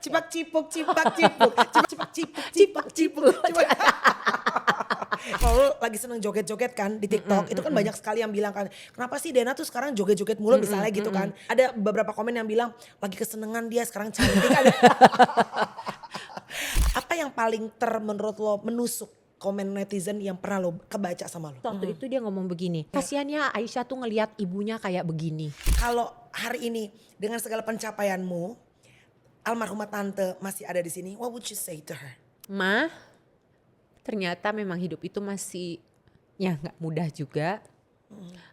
Cipak cipuk, cipak cipuk, cipak cipuk, cipak cipuk, cipak. Kalau lagi seneng joget-joget kan di TikTok, itu kan banyak sekali yang bilang kan, kenapa sih Dena tuh sekarang joget-joget mulu misalnya gitu kan. Ada beberapa komen yang bilang, lagi kesenengan dia sekarang cantik. Apa yang paling menurut lo menusuk komen netizen yang pernah lo kebaca sama lo? Waktu itu dia ngomong begini, kasiannya Aisyah tuh ngelihat ibunya kayak begini. Kalau hari ini dengan segala pencapaianmu, almarhumah tante masih ada di sini, what would you say to her? Ma, ternyata memang hidup itu masih ya nggak mudah juga.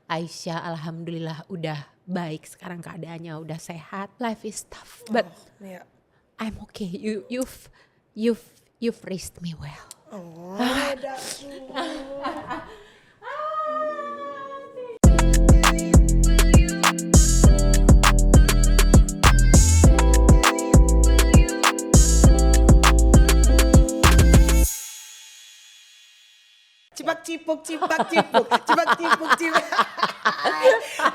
Aisyah alhamdulillah udah baik sekarang keadaannya, udah sehat. Life is tough, but Yeah. I'm okay. You've raised me well. Oh, that's Cipak cipuk, cipak cipuk, cipak cipuk, cipak.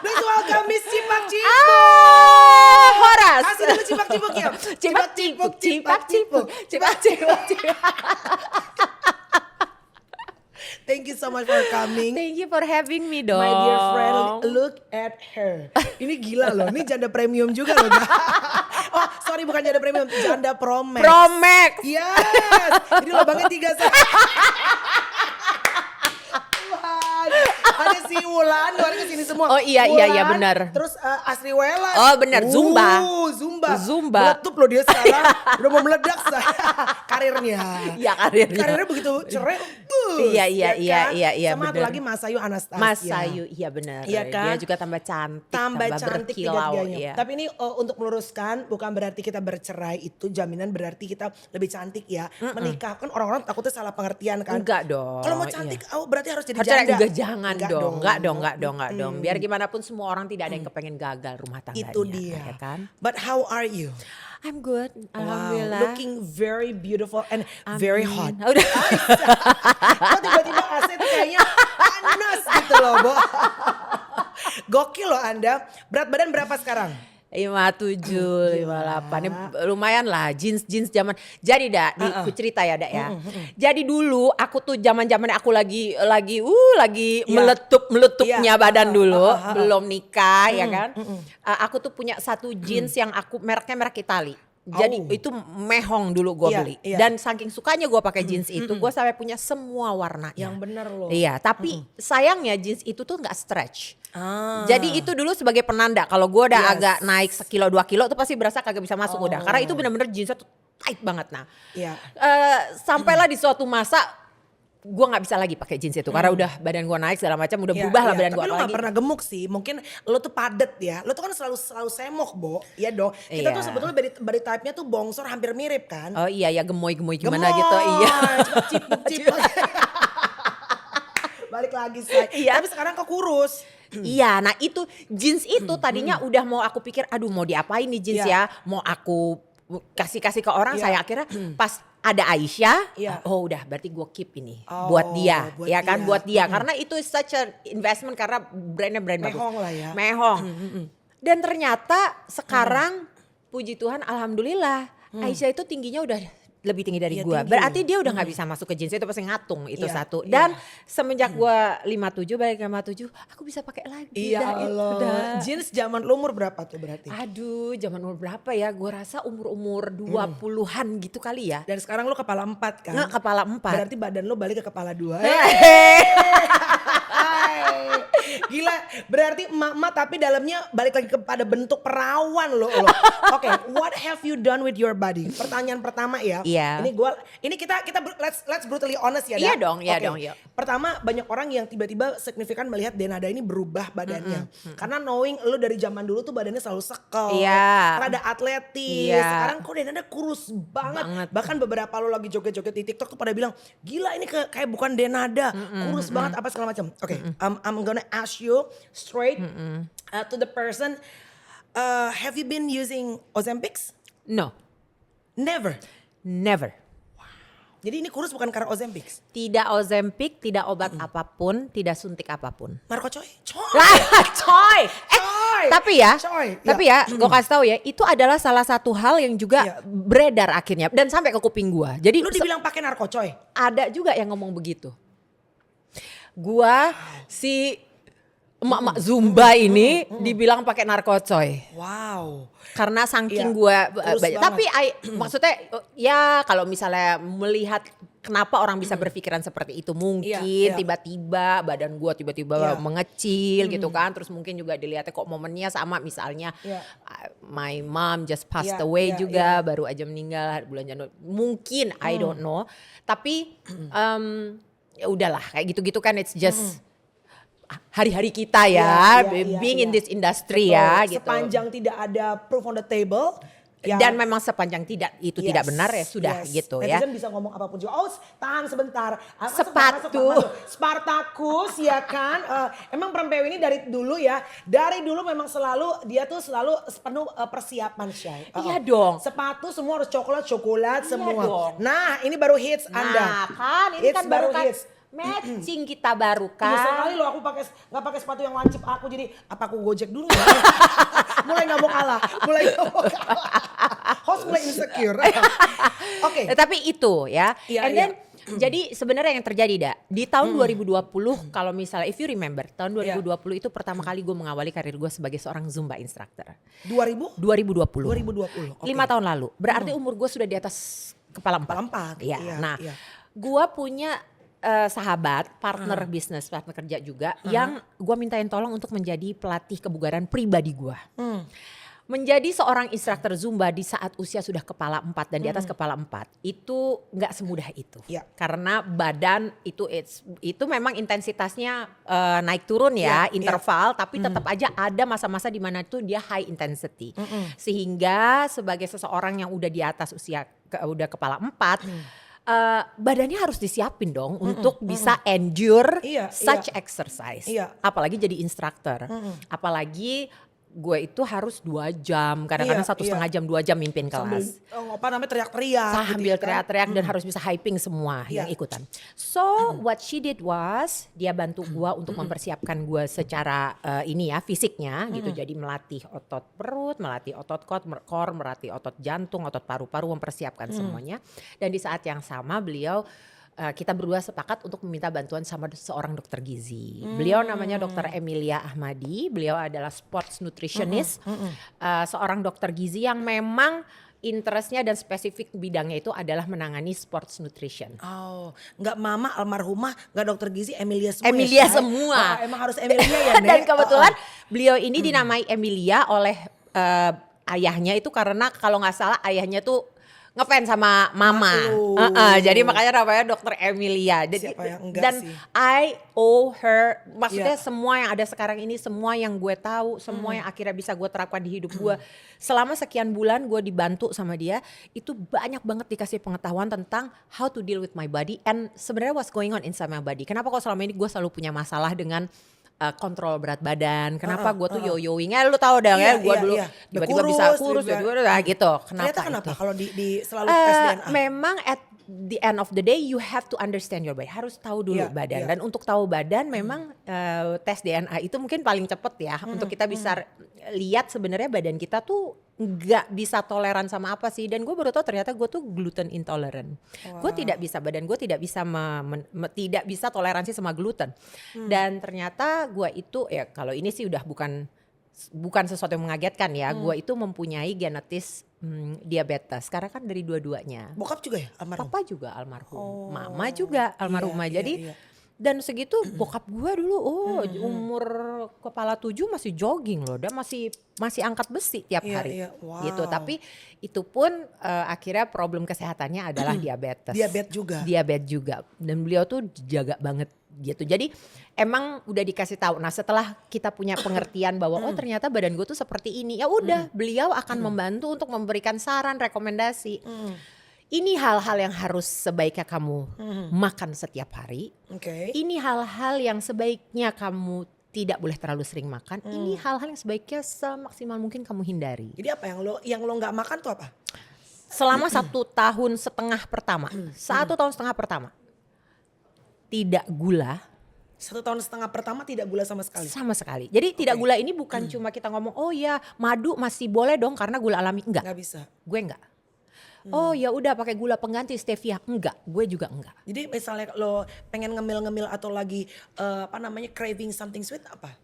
Please welcome Miss Cipak Cipuk. Horas. Kasih dulu cipak cipuk ya. Cipak cipuk, cipak cipuk, cipak cipuk, cipak. Thank you so much for coming. Thank you for having me dong. My dear friend, look at her. Ini gila loh, ini janda premium juga loh. Oh sorry, bukan janda premium, janda Promax. Promax. Yes, jadi lubangnya 3 ada si Wulan, luar kesini semua. Oh iya, Wulan, iya benar. Terus Asri Welas. Oh benar, Zumba. Zumba. Meletup loh dia sekarang. Udah mau meledak karirnya. Iya karirnya. Karirnya begitu cerai. Iya Sama satu benar. lagi Mas Ayu Anastasia. Mas Ayu, iya benar. Iya kan? Dia juga tambah cantik, tambah cantik berkilau. tiga-tiganya. Iya. Tapi ini untuk meluruskan, bukan berarti kita bercerai itu jaminan berarti kita lebih cantik ya. Menikah kan orang-orang takutnya salah pengertian kan. Enggak dong. Kalau mau cantik, iya. oh berarti harus jadi Harusnya janda. enggak, jangan dong. Enggak dong. Biar gimana pun semua orang tidak ada yang kepengen gagal rumah tangganya. Itu dia. Ya kan? But how are you? I'm good, alhamdulillah. Wow, looking very beautiful and very hot. Udah. Kok tiba-tiba AC itu kayaknya panas gitu loh, Bo. Gokil loh Anda. Berat badan berapa sekarang? 57, 58. Ini lumayan lah jeans zaman. Jadi aku cerita ya dak ya. Jadi dulu aku tuh zaman-zaman aku lagi meletupnya badan dulu, belum nikah ya kan. Aku tuh punya satu jeans yang aku mereknya merek Itali. Jadi itu mehong dulu gue beli. Dan saking sukanya gue pakai jeans itu, gue sampai punya semua warnanya. Yang bener loh. Iya, tapi sayangnya jeans itu tuh nggak stretch. Jadi itu dulu sebagai penanda kalau gue udah agak naik 1-2 kilo tuh pasti berasa kagak bisa masuk udah. Karena itu benar-benar jeansnya tuh tight banget. Nah, sampailah di suatu masa gue nggak bisa lagi pakai jeans itu karena udah badan gue naik segala macam, udah berubah lah badan gue. Tapi lo gak pernah gemuk sih, mungkin lo tuh padet ya. Lo tuh kan selalu semok, Bo. Iya dong. Kita tuh sebetulnya body type-nya tuh bongsor hampir mirip kan. Oh iya ya, gemoy gimana gitu. Iya. Cipuk. Balik lagi say. Tapi sekarang kok kurus. Iya, nah itu jeans itu tadinya udah mau aku pikir, aduh mau diapain nih jeans ya, mau aku kasih ke orang. Saya akhirnya pas ada Aisyah, oh udah berarti gue keep ini buat dia, ya kan buat dia, karena itu such an investment karena brandnya brand bagus. Mehong lah ya. Mehong. Dan ternyata sekarang puji Tuhan alhamdulillah Aisyah itu tingginya udah lebih tinggi dari gue. Berarti dia udah gak bisa masuk ke jeans itu, pasti ngatung itu satu. Dan semenjak gue 57 balik ke 57 aku bisa pakai lagi. Iya Allah. Jeans zaman lo umur berapa tuh berarti? Aduh zaman umur berapa ya, gue rasa umur 20-an gitu kali ya. Dan sekarang lo kepala 4 kan? Nggak, kepala 4. Berarti badan lo balik ke kepala 2. Gila, berarti emak-emak tapi dalamnya balik lagi kepada bentuk perawan lo. Oke, what have you done with your body? Pertanyaan pertama ya. Iya. Ini kita let's brutally honest ya. Iya dong. Pertama banyak orang yang tiba-tiba signifikan melihat Denada ini berubah badannya. Karena knowing lo dari zaman dulu tuh badannya selalu sekel. Iya. Rada atletis. Sekarang kok Denada kurus banget. Bahkan beberapa lo lagi joget-joget di TikTok tuh pada bilang, gila ini kayak bukan Denada. Kurus banget apa segala macam. Oke, I'm gonna ask you straight to the person. Have you been using Ozempic? No. Never. Jadi ini kurus bukan karena Ozempic? Tidak Ozempic, tidak obat apapun, tidak suntik apapun. Marco Choi? Coy. Tapi ya, gue kasih tahu ya, itu adalah salah satu hal yang juga beredar akhirnya dan sampai ke kuping gue. Jadi lu dibilang pakai narko coy. Ada juga yang ngomong begitu. Gua si emak-emak Zumba ini dibilang pakai narko coy. Wow. Karena saking gua banyak. Tapi maksudnya ya kalau misalnya melihat kenapa orang bisa berpikiran seperti itu, mungkin tiba-tiba badan gua tiba-tiba mengecil gitu kan, terus mungkin juga dilihatnya kok momennya sama, misalnya my mom just passed away juga, baru aja meninggal bulan Januari, mungkin I don't know, tapi ya udahlah kayak gitu-gitu kan, it's just hari-hari kita being in this industry. Betul. Ya gitu. Sepanjang tidak ada proof on the table. Dan memang sepanjang tidak tidak benar ya sudah gitu ya. Netizen bisa ngomong apapun juga. Oh tahan sebentar. Sepatu. Spartacus ya kan. Emang Perempewi ini dari dulu ya. Dari dulu memang dia tuh selalu penuh persiapan Syai. Iya dong. Sepatu semua harus coklat semua. Dong. Nah ini baru hits Anda. Nah kan ini kan baru kan matching kita baru kan. Iya sekali loh aku nggak pakai sepatu yang lancip aku, jadi apa aku gojek dulu ya? Mulai nggak mau kalah. Host mulai insecure. Oke. Tapi itu ya. And then jadi sebenarnya yang terjadi di tahun 2020 kalau misalnya if you remember tahun 2020 itu pertama kali gue mengawali karir gue sebagai seorang Zumba instructor. 2020. 5 tahun lalu. Berarti umur gue sudah di atas kepala 4. Ya. Nah, gue punya sahabat, partner bisnis, partner kerja juga yang gue mintain tolong untuk menjadi pelatih kebugaran pribadi gue. Menjadi seorang instruktur Zumba di saat usia sudah kepala 4 dan di atas kepala 4 itu nggak semudah itu. Karena badan itu memang intensitasnya naik turun interval, tapi tetap aja ada masa-masa di mana itu dia high intensity. Sehingga sebagai seseorang yang udah di atas usia udah kepala 4 badannya harus disiapin dong untuk bisa endure such exercise. Apalagi jadi instruktur. Apalagi gue itu harus 2 jam, kadang-kadang 1,5 jam, 2 jam mimpin kelas. Teriak-teriak. Sambil teriak-teriak dan harus bisa hyping semua yang ikutan. So what she did was dia bantu gue untuk mempersiapkan gue secara fisiknya gitu. Jadi melatih otot perut, melatih otot core, melatih otot jantung, otot paru-paru, mempersiapkan semuanya. Dan di saat yang sama beliau kita berdua sepakat untuk meminta bantuan sama seorang dokter gizi. Beliau namanya Dr. Emilia Ahmadi. Beliau adalah sports nutritionist, seorang dokter gizi yang memang interestnya dan spesifik bidangnya itu adalah menangani sports nutrition. Oh, nggak mama almarhumah, nggak dokter gizi, Emilia semua. Emilia semua. Emang harus Emilia ya, Nek? Dan kebetulan beliau ini dinamai Emilia oleh ayahnya itu karena kalau nggak salah ayahnya tuh ngefans sama mama. Jadi makanya namanya Dokter Emilia. Siapa yang enggak dan sih? I owe her, maksudnya semua yang ada sekarang ini, semua yang gue tahu, semua yang akhirnya bisa gue terapkan di hidup gue. Selama sekian bulan gue dibantu sama dia, itu banyak banget dikasih pengetahuan tentang how to deal with my body and sebenarnya what's going on inside my body. Kenapa kok selama ini gue selalu punya masalah dengan kontrol berat badan, kenapa gue tuh yo-yoing, lu tahu dong ya, gue dulu tiba-tiba bisa kurus, tiba-tiba gitu. Kenapa kalau di selalu tes DNA? Memang at the end of the day you have to understand your body, harus tahu dulu badan. Dan untuk tahu badan memang tes DNA itu mungkin paling cepet ya, untuk kita bisa lihat sebenarnya badan kita tuh nggak bisa toleran sama apa sih. Dan gue baru tahu ternyata gue tuh gluten intolerant. Gue tidak bisa, badan gue tidak bisa tidak bisa toleransi sama gluten. Dan ternyata gue itu ya kalau ini sih udah bukan sesuatu yang mengagetkan ya. Gue itu mempunyai genetis diabetes karena kan dari dua-duanya. Bokap juga ya almarhum? Papa juga almarhum, mama juga almarhumah. Jadi dan segitu bokap gue dulu umur kepala 7 masih jogging loh, dan masih angkat besi tiap hari gitu. Tapi itu pun akhirnya problem kesehatannya adalah diabetes. Diabetes juga dan beliau tuh jaga banget gitu. Jadi emang udah dikasih tahu. Nah setelah kita punya pengertian bahwa oh ternyata badan gue tuh seperti ini, ya udah beliau akan membantu untuk memberikan saran, rekomendasi. Ini hal-hal yang harus sebaiknya kamu makan setiap hari. Ini hal-hal yang sebaiknya kamu tidak boleh terlalu sering makan. Ini hal-hal yang sebaiknya semaksimal mungkin kamu hindari. Jadi apa yang lo nggak makan tuh apa? Selama 1,5 tahun pertama, 1,5 tahun pertama, tidak gula, 1,5 tahun pertama tidak gula sama sekali? Sama sekali. Jadi tidak gula ini bukan cuma kita ngomong, oh ya madu masih boleh dong karena gula alami. Enggak. Nggak bisa. Gue enggak. Oh ya udah pakai gula pengganti stevia. Enggak, gue juga enggak. Jadi misalnya lo pengen ngemil-ngemil atau lagi craving something sweet apa?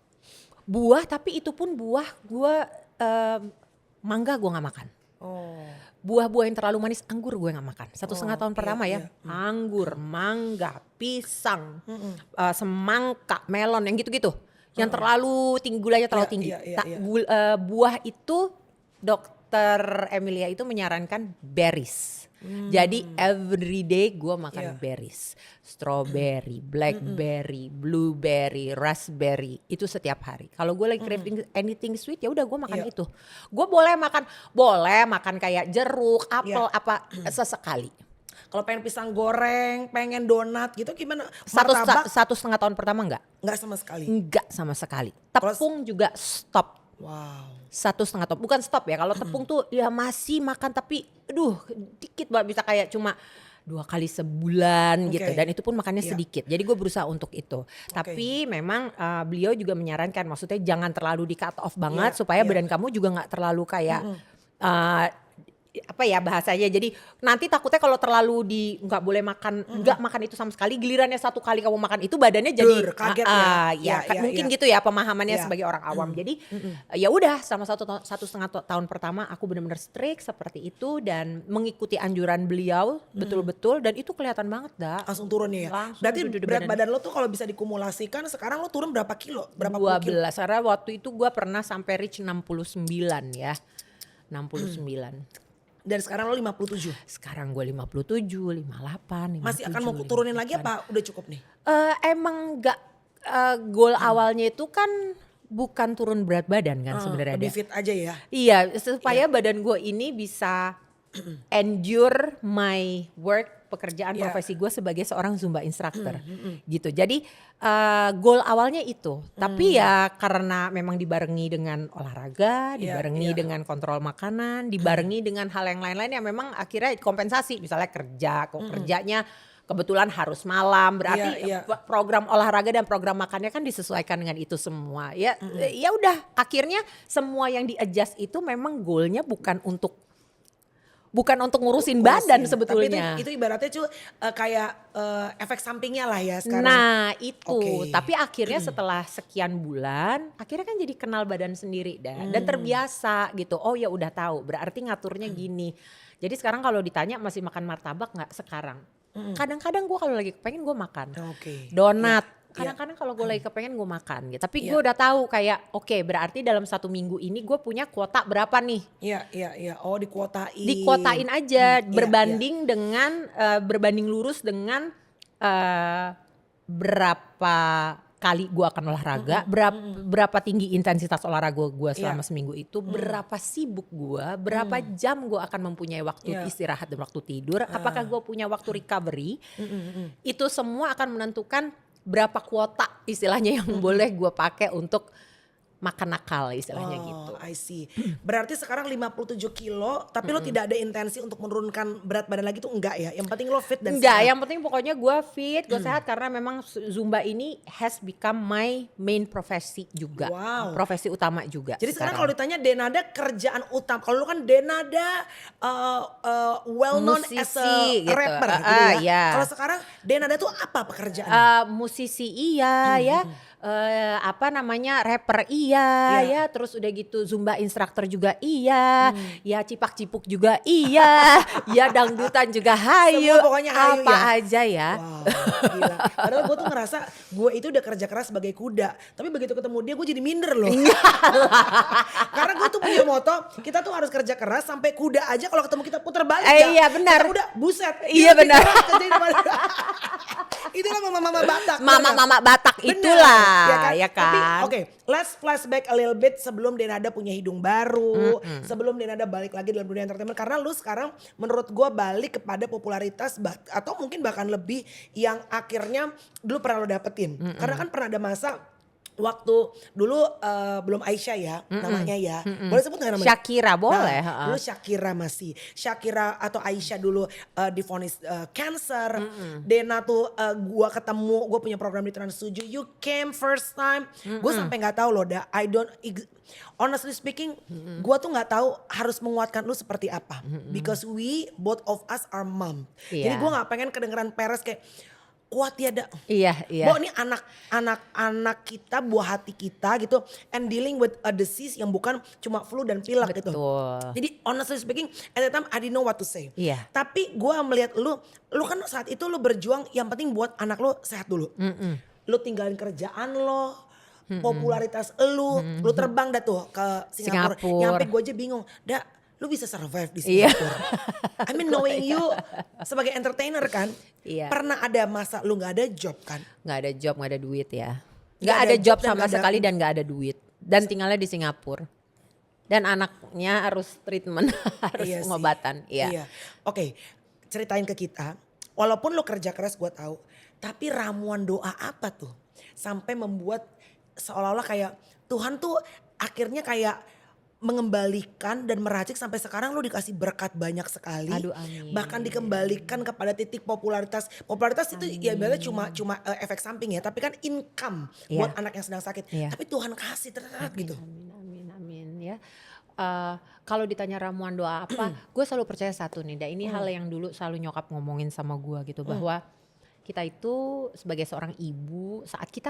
Buah, tapi itu pun buah gue mangga gue nggak makan. Oh. Buah-buah yang terlalu manis, anggur gue nggak makan. 1,5 tahun pertama ya, iya. anggur, mangga, pisang, semangka, melon, yang gitu-gitu. Yang terlalu tinggi gulanya terlalu tinggi. Buah itu dokter Emilia itu menyarankan berries. Jadi everyday gue makan berries, strawberry, blackberry, blueberry, raspberry, itu setiap hari. Kalau gue lagi craving anything sweet ya udah gue makan itu. Gue boleh makan kayak jeruk, apel, apa sesekali. Kalau pengen pisang goreng, pengen donat gitu gimana? 1,5 tahun pertama enggak? Enggak sama sekali. Enggak sama sekali. Tepung juga stop. Wow. 1,5 tahun, bukan stop ya. Kalau tepung tuh ya masih makan tapi aduh dikit banget, bisa kayak cuma 2 kali sebulan gitu, dan itu pun makannya sedikit. Jadi gue berusaha untuk itu. Tapi memang beliau juga menyarankan, maksudnya jangan terlalu di cut off banget supaya badan kamu juga nggak terlalu kayak apa ya bahasanya, jadi nanti takutnya kalau terlalu nggak boleh makan, nggak makan itu sama sekali, gilirannya 1 kali kamu makan itu badannya jadi kaget mungkin gitu ya pemahamannya sebagai orang awam. Jadi ya udah sama 1,5 tahun pertama aku benar-benar strict seperti itu dan mengikuti anjuran beliau betul-betul, dan itu kelihatan banget langsung turun ya. Langsung Berarti berat badan lo tuh kalau bisa dikumulasikan sekarang lo turun berapa kilo? Berapa 12, karena waktu itu gue pernah sampai reach 69 ya, 69. Dan sekarang lo 57? Sekarang gue 57, 58, 57. Masih akan mau turunin lagi apa udah cukup nih? Emang gak, goal awalnya itu kan bukan turun berat badan kan sebenarnya. Lebih fit aja ya? Iya, supaya badan gue ini bisa endure my work, pekerjaan profesi gue sebagai seorang Zumba instructor gitu. Jadi goal awalnya itu, tapi ya karena memang dibarengi dengan olahraga, dibarengi dengan kontrol makanan, dibarengi dengan hal yang lain-lain yang memang akhirnya kompensasi. Misalnya kerjanya kebetulan harus malam, berarti program olahraga dan program makannya kan disesuaikan dengan itu semua. Ya udah, akhirnya semua yang di-adjust itu memang goalnya bukan untuk ngurusin badan sebetulnya. Tapi itu ibaratnya tuh kayak efek sampingnya lah ya sekarang. Nah itu, tapi akhirnya setelah sekian bulan, akhirnya kan jadi kenal badan sendiri dan terbiasa gitu. Oh ya udah tahu, berarti ngaturnya gini. Jadi sekarang kalau ditanya masih makan martabak nggak sekarang? Kadang-kadang gue kalau lagi kepengen gue makan donat. Kadang-kadang kalau gue lagi kepengen gue makan gitu. Tapi gue udah tahu kayak oke, berarti dalam 1 minggu ini gue punya kuota berapa nih. Iya. Oh dikuotain. Dikuotain aja berbanding dengan berbanding lurus dengan berapa kali gue akan olahraga, berapa tinggi intensitas olahraga gue selama seminggu itu, berapa sibuk gue, berapa jam gue akan mempunyai waktu istirahat dan waktu tidur, apakah gue punya waktu recovery, itu semua akan menentukan berapa kuota istilahnya yang boleh gue pakai untuk makan nakal istilahnya gitu. I see. Berarti sekarang 57 kilo tapi lo tidak ada intensi untuk menurunkan berat badan lagi tuh enggak ya? Yang penting lo fit dan enggak, sehat? yang penting pokoknya gue fit, gue sehat karena memang Zumba ini has become my main profesi juga. Profesi utama juga. Jadi sekarang kalau ditanya Denada kerjaan utama, kalau lo kan Denada well known as a rapper gitu ya. Kalau sekarang Denada tuh apa pekerjaan? Musisi ya. Apa namanya, rapper ya, terus udah gitu Zumba instructor juga ya cipak-cipuk juga ya dangdutan juga hayu, semua pokoknya hayu apa aja ya. Wow, gila. Padahal gue tuh ngerasa gue itu udah kerja keras sebagai kuda, tapi begitu ketemu dia gue jadi minder loh. Karena gue tuh punya moto, kita tuh harus kerja keras sampai kuda aja kalau ketemu kita putar balik Iya benar. Kuda buset. Iya benar. Itulah mama-mama Batak. Mama-mama Batak itulah. Ya kan? Tapi oke, let's flashback a little bit sebelum Denada punya hidung baru, sebelum Denada balik lagi dalam dunia entertainment. Karena lu sekarang menurut gue balik kepada popularitas atau mungkin bahkan lebih yang akhirnya dulu pernah lo dapetin. Karena kan pernah ada masa waktu dulu belum Aisyah ya namanya ya. Boleh sebut gak namanya? Shakira boleh. Nah, dulu Shakira masih. Shakira atau Aisyah dulu divonis cancer. Dena tuh gua ketemu, gua punya program di Trans 7. You came first time. Gue sampai gak tahu loh honestly speaking, gua tuh gak tahu harus menguatkan lu seperti apa. Because we both of us are mom. Jadi gua gak pengen kedengeran peres kayak kuat tiada. Iya. Bahwa ini anak kita, buah hati kita gitu, and dealing with a disease yang bukan cuma flu dan pilek gitu. Jadi honestly speaking, at the time I didn't know what to say. Iya. Tapi gue melihat lu kan saat itu lu berjuang yang penting buat anak lu sehat dulu. Lu tinggalin kerjaan lo, popularitas lu terbang dah tuh ke Singapura. Nyampe gue aja bingung, lu bisa survive di Singapura. I mean knowing you sebagai entertainer kan. Pernah ada masa lu gak ada job kan? Gak ada job, gak ada duit ya. Gak ada job sama sekali dan gak ada duit. Dan tinggalnya di Singapura. Dan anaknya harus treatment, harus pengobatan. Iya. Oke, ceritain ke kita. Walaupun lu kerja keras gue tahu. Tapi ramuan doa apa tuh? Sampai membuat seolah-olah kayak Tuhan tuh akhirnya kayak mengembalikan dan meracik sampai sekarang lu dikasih berkat banyak sekali. Aduh, amin. Bahkan dikembalikan kepada titik popularitas. Popularitas itu ya biasanya cuma efek samping ya, tapi kan income buat anak yang sedang sakit. Tapi Tuhan kasih gitu. Amin ya. Kalau ditanya ramuan doa apa, gue selalu percaya satu nih, ini hal yang dulu selalu nyokap ngomongin sama gue gitu, bahwa kita itu sebagai seorang ibu saat kita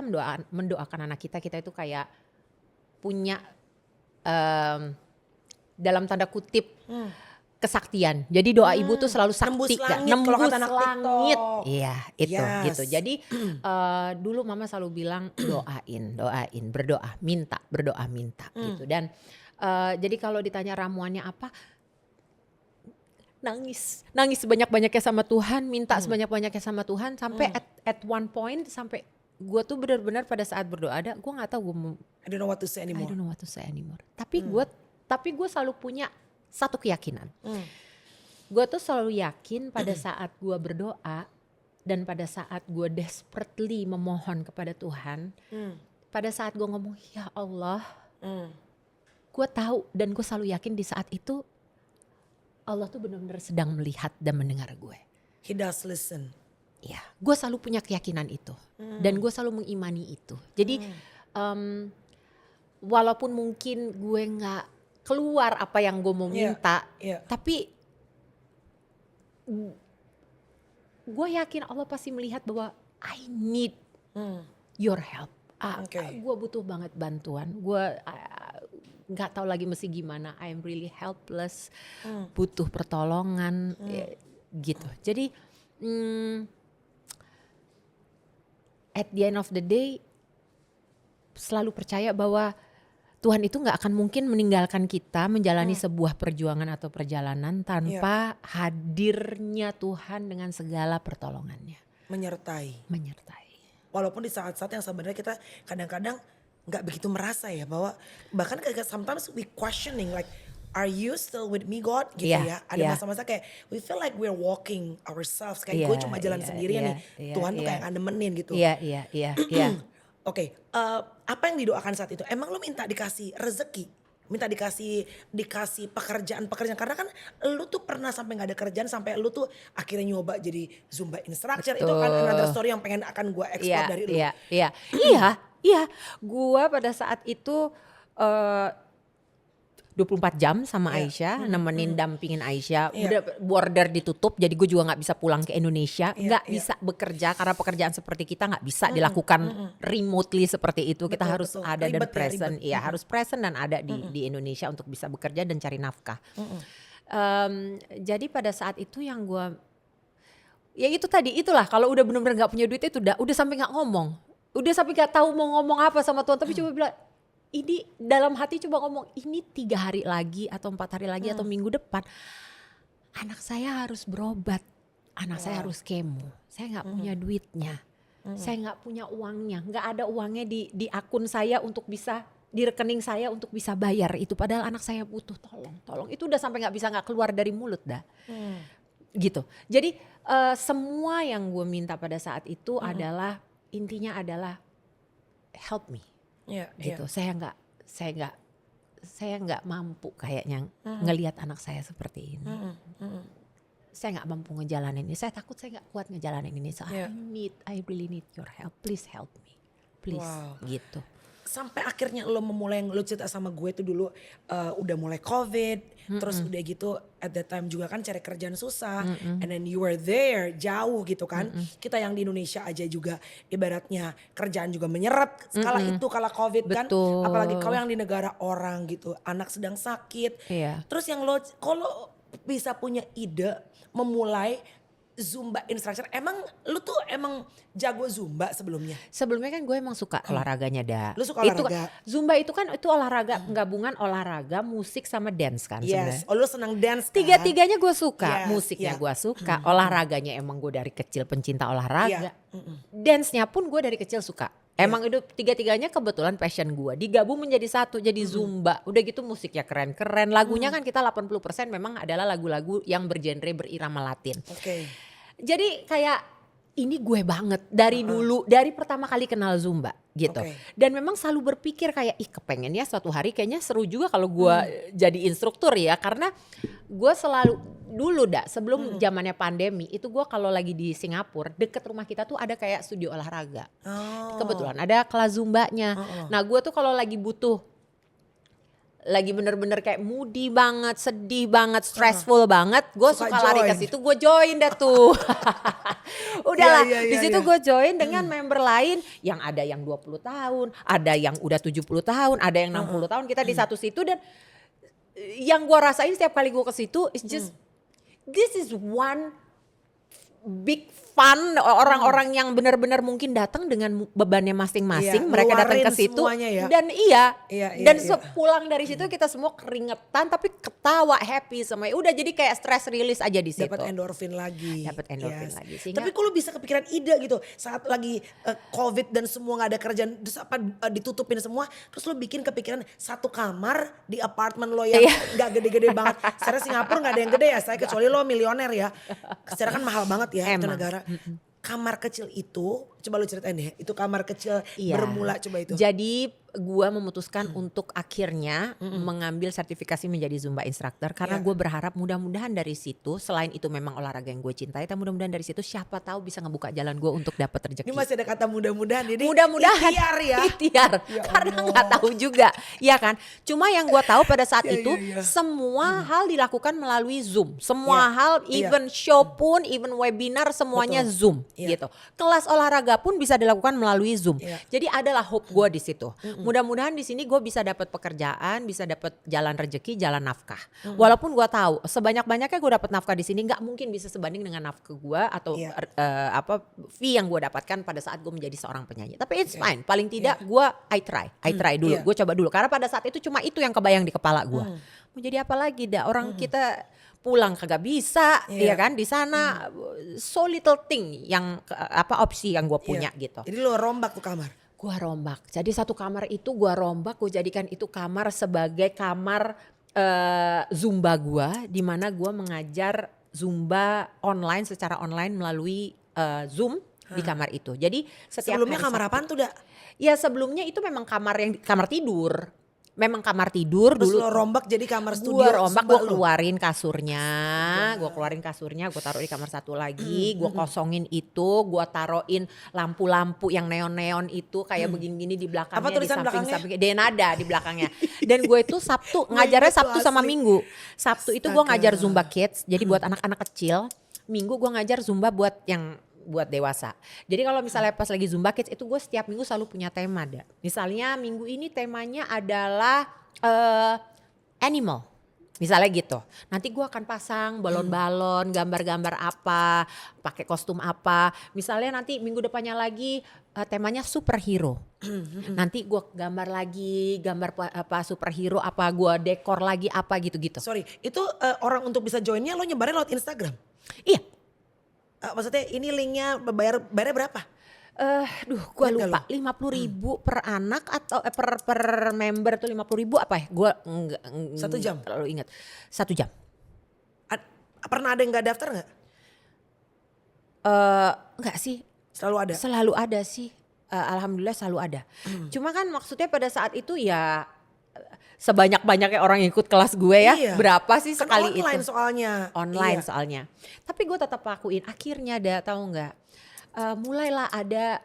mendoakan anak kita itu kayak punya dalam tanda kutip kesaktian. Jadi doa ibu tuh selalu sakti, nembus langit. Iya, itu gitu. Jadi dulu mama selalu bilang doain, berdoa, minta gitu. Dan jadi kalau ditanya ramuannya apa? Nangis sebanyak-banyaknya sama Tuhan, minta sebanyak-banyaknya sama Tuhan sampai at one point sampai gue tuh benar-benar pada saat berdoa gue nggak tahu gue mau I don't know what to say anymore. Tapi gue selalu punya satu keyakinan. Gue tuh selalu yakin pada saat gue berdoa dan pada saat gue desperately memohon kepada Tuhan, pada saat gue ngomong ya Allah, gue tahu dan gue selalu yakin di saat itu Allah tuh benar-benar sedang melihat dan mendengar gue. He does listen. Ya, gue selalu punya keyakinan itu dan gue selalu mengimani itu. Jadi walaupun mungkin gue nggak keluar apa yang gue mau minta, tapi gue yakin Allah pasti melihat bahwa I need your help. Gue butuh banget bantuan. Gue nggak tahu lagi mesti gimana. I am really helpless, butuh pertolongan, gitu. Jadi at the end of the day selalu percaya bahwa Tuhan itu gak akan mungkin meninggalkan kita menjalani sebuah perjuangan atau perjalanan tanpa hadirnya Tuhan dengan segala pertolongannya. Menyertai. Walaupun di saat-saat yang sebenarnya kita kadang-kadang gak begitu merasa ya, bahwa bahkan sometimes we questioning like, are you still with me God? Gitu ya. Ada masa-masa kayak we feel like we're walking ourselves. Kayak gue cuma jalan sendirian nih. Tuhan tuh kayak gak nemenin gitu. Oke, apa yang didoakan saat itu? Emang lu minta dikasih rezeki? Minta dikasih pekerjaan. Karena kan lu tuh pernah sampai gak ada kerjaan. Sampai lu tuh akhirnya nyoba jadi Zumba instructor. Betul. Itu kan another story yang akan gue explore dari lu. Iya. Gue pada saat itu 24 jam sama Aisyah, nemenin dampingin Aisyah. Udah border ditutup, jadi gue juga gak bisa pulang ke Indonesia. Gak bisa bekerja karena pekerjaan seperti kita gak bisa dilakukan remotely seperti itu. Kita harus ada dan present. Iya, harus present dan ada di Indonesia untuk bisa bekerja dan cari nafkah. Jadi pada saat itu yang gue, ya itu tadi, itulah kalau udah bener-bener gak punya duit itu udah sampai gak ngomong. Udah sampai gak tahu mau ngomong apa sama Tuhan, tapi coba bilang, ini dalam hati coba ngomong, ini 3 hari lagi atau 4 hari lagi atau minggu depan anak saya harus berobat, anak saya harus kemo, saya gak punya duitnya, saya gak punya uangnya, gak ada uangnya di akun saya untuk bisa, di rekening saya untuk bisa bayar itu, padahal anak saya butuh, tolong. Itu udah sampai gak keluar dari mulut dah. Gitu. Jadi semua yang gue minta pada saat itu adalah, intinya adalah help me. gitu. Saya nggak mampu kayaknya ngelihat anak saya seperti ini. Saya nggak mampu ngejalanin ini. Saya takut saya nggak kuat ngejalanin ini. So I really need your help. Please help me, please. Gitu. Sampai akhirnya lo memulai, lo cerita sama gue tuh dulu udah mulai COVID, terus udah gitu at that time juga kan cari kerjaan susah, and then you were there jauh gitu kan. Kita yang di Indonesia aja juga ibaratnya kerjaan juga menyeret kala itu kala COVID kan. Apalagi kalau yang di negara orang gitu, anak sedang sakit. Terus yang lo, kalau bisa punya ide memulai Zumba instructor, emang lu tuh emang jago Zumba sebelumnya? Sebelumnya kan gue emang suka olahraganya Lu suka olahraga? Zumba itu kan itu olahraga gabungan olahraga, musik sama dance kan sebenarnya. Oh lu senang dance kan? Tiga-tiganya gue suka, musiknya gue suka, olahraganya emang gue dari kecil pencinta olahraga. Dance-nya pun gue dari kecil suka. Emang itu tiga-tiganya kebetulan passion gue. Digabung menjadi satu, jadi Zumba. Udah gitu musiknya keren-keren. Lagunya kan kita 80% memang adalah lagu-lagu yang bergenre berirama Latin. Jadi kayak ini gue banget dari dulu, dari pertama kali kenal Zumba gitu. Dan memang selalu berpikir kayak kepengen ya suatu hari kayaknya seru juga kalau gue jadi instruktur ya. Karena gue selalu dulu sebelum zamannya pandemi itu gue kalau lagi di Singapura deket rumah kita tuh ada kayak studio olahraga. Kebetulan ada kelas Zumbanya. Nah gue tuh kalau lagi butuh, lagi bener-bener kayak moody banget, sedih banget, stressful banget, gue suka lari ke situ, gue join dah tuh. Udahlah, di situ gue join dengan member lain yang ada yang 20 tahun, ada yang udah 70 tahun, ada yang 60 tahun, kita di satu situ. Dan yang gue rasain setiap kali gue ke situ is just this is one big fun. Orang-orang yang benar-benar mungkin datang dengan bebannya masing-masing, mereka datang ke situ dan dan sepulang dari situ kita semua keringetan tapi ketawa, happy sama udah jadi kayak stress release aja di situ. Dapat endorfin lagi. Lagi. Tapi kalau bisa kepikiran ide gitu saat lagi COVID dan semua nggak ada kerjaan, terus apa ditutupin semua, terus lo bikin kepikiran satu kamar di apartemen lo yang nggak gede-gede banget. Secara Singapura nggak ada yang gede ya, saya kecuali lo milioner ya. Secara kan mahal banget ya itu negara. Kamar kecil itu, coba lu ceritain deh, itu kamar kecil bermula coba itu. Jadi gue memutuskan untuk akhirnya mengambil sertifikasi menjadi Zumba instructor karena gue berharap mudah-mudahan dari situ, selain itu memang olahraga yang gue cintai, tapi mudah-mudahan dari situ siapa tahu bisa ngebuka jalan gue untuk dapat rezeki. Ini masih ada kata mudah-mudahan, jadi mudah-mudahan ikhtiar ya. Ikhtiar, karena nggak tahu juga, ya kan. Cuma yang gue tahu pada saat itu semua hal dilakukan melalui Zoom, semua hal, even show pun, even webinar semuanya Zoom, gitu. Kelas olahraga pun bisa dilakukan melalui Zoom. Jadi adalah hope gue di situ. Mudah-mudahan di sini gue bisa dapat pekerjaan, bisa dapat jalan rezeki, jalan nafkah. Walaupun gue tahu sebanyak-banyaknya gue dapat nafkah di sini nggak mungkin bisa sebanding dengan nafkah gue atau fee yang gue dapatkan pada saat gue menjadi seorang penyanyi. Tapi it's fine. Paling tidak gue I try dulu. Gue coba dulu karena pada saat itu cuma itu yang kebayang di kepala gue. Mau jadi apa lagi orang kita pulang kagak bisa, ya kan, di sana so little thing yang opsi yang gue punya gitu. Jadi lo rombak tuh kamar. Gue rombak. Jadi satu kamar itu gue rombak, gue jadikan itu kamar sebagai kamar Zumba gue, di mana gue mengajar Zumba online secara online melalui Zoom di kamar itu. Jadi setiap sebelumnya kamar apaan tuh Ya sebelumnya itu memang kamar tidur. Memang kamar tidur. Terus dulu. Lo rombak jadi kamar studio. Gue rombak, gue keluarin kasurnya, gue taruh di kamar satu lagi, gue kosongin itu, gue taruhin lampu-lampu yang neon-neon itu kayak begini-gini di belakangnya. Apa tulisan di samping belakangnya? Denada di belakangnya. Dan gue itu Sabtu, ngajarnya Sabtu sama Minggu. Sabtu itu gue ngajar Zumba Kids, jadi buat anak-anak kecil. Minggu gue ngajar Zumba buat dewasa. Jadi kalau misalnya pas lagi Zumba Kids itu gue setiap minggu selalu punya tema Misalnya minggu ini temanya adalah animal. Misalnya gitu. Nanti gue akan pasang balon-balon, gambar-gambar apa, pakai kostum apa. Misalnya nanti minggu depannya lagi temanya superhero. Nanti gue gambar lagi, gambar apa superhero apa, gue dekor lagi apa gitu-gitu. Sorry, itu orang untuk bisa joinnya lo nyebarin lewat Instagram? Iya. Maksudnya ini linknya bayarnya berapa? Gue lupa. 50.000 per anak atau per member tuh 50.000 apa ya? Gue enggak 1 jam. Terlalu ingat. 1 jam. Pernah ada yang nggak daftar nggak? Enggak sih. Selalu ada. Selalu ada sih. Alhamdulillah selalu ada. Cuma kan maksudnya pada saat itu ya sebanyak-banyaknya orang yang ikut kelas gue ya. Iya. Berapa sih Kan sekali online itu? soalnya. Online Iya. soalnya. Tapi gue tetap lakuin. Akhirnya tahu nggak? Mulailah ada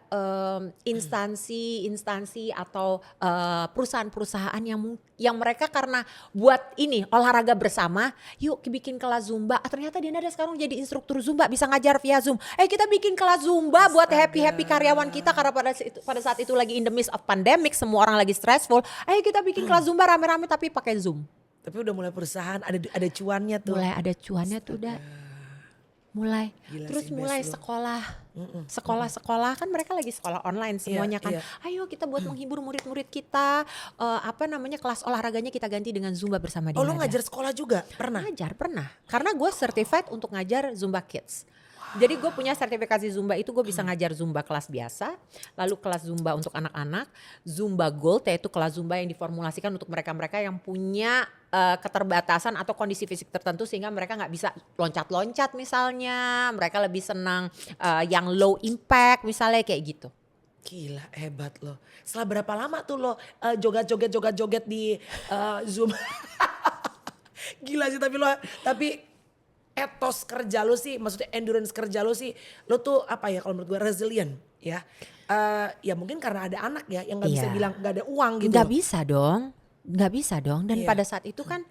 instansi atau perusahaan-perusahaan yang mereka karena buat ini olahraga bersama, yuk bikin kelas Zumba. Ternyata Denada sekarang jadi instruktur Zumba, bisa ngajar via Zoom. Kita bikin kelas Zumba buat happy karyawan kita karena pada saat itu lagi in the midst of pandemic, semua orang lagi stressful. Kita bikin kelas Zumba rame-rame tapi pakai Zoom. Tapi udah mulai perusahaan ada cuannya tuh. Mulai ada cuannya tuh udah. Mulai. Gila Terus sih, mulai best lu. sekolah kan mereka lagi sekolah online semuanya kan. Iya. Ayo kita buat menghibur murid-murid kita, kelas olahraganya kita ganti dengan Zumba bersama Oh, Denada. lo ngajar sekolah juga? Pernah? Ngajar pernah. Karena gue certified untuk ngajar Zumba Kids. Jadi gue punya sertifikasi Zumba itu gue bisa ngajar Zumba kelas biasa, lalu kelas Zumba untuk anak-anak, Zumba Gold yaitu kelas Zumba yang diformulasikan untuk mereka-mereka yang punya keterbatasan atau kondisi fisik tertentu sehingga mereka nggak bisa loncat-loncat misalnya, mereka lebih senang yang low impact misalnya kayak gitu. Gila, hebat lo. Setelah berapa lama tuh lo joget-joget di Zoom? Gila sih tapi etos kerja lo sih, maksudnya endurance kerja lo sih, lo tuh apa ya kalau menurut gue resilient ya. Ya mungkin karena ada anak ya yang nggak bisa Iya. bilang nggak ada uang gitu. Nggak bisa dong. Dan Iya. pada saat itu kan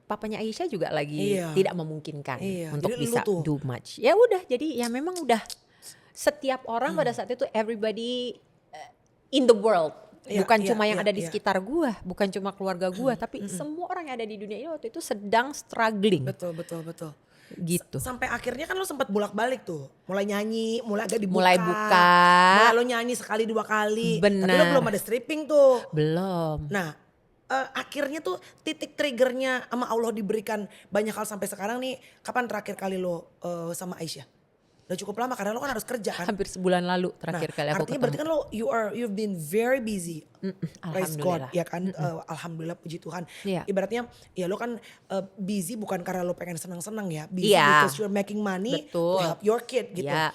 papanya Aisyah juga lagi Iya. tidak memungkinkan Iya, untuk jadi lu bisa tuh. do much. Ya udah, jadi ya memang udah setiap orang pada saat itu everybody in the world. Iya, Bukan iya, cuma yang iya, ada di iya. sekitar gua, bukan cuma keluarga gua, tapi semua orang yang ada di dunia ini waktu itu sedang struggling Betul. gitu. Sampai akhirnya kan lo sempat bolak-balik tuh. Mulai nyanyi, mulai agak dibuka. Mulai buka. Mulai lo nyanyi sekali 2 kali. Tapi lo Benar. belum ada stripping tuh. Belum. Nah akhirnya tuh titik triggernya sama Allah diberikan banyak hal sampai sekarang nih. Kapan terakhir kali lo sama Aisyah? Udah cukup lama karena lo kan harus kerja kan. Hampir sebulan lalu terakhir kali aku artinya ketemu. berarti kan lo you've been very busy. Praise God Alhamdulillah. ya kan. Alhamdulillah puji Tuhan. Iya. Ibaratnya ya lo kan busy bukan karena lo pengen senang-senang ya. Busy Iya. because you're making money Betul. to help your kid gitu. Iya.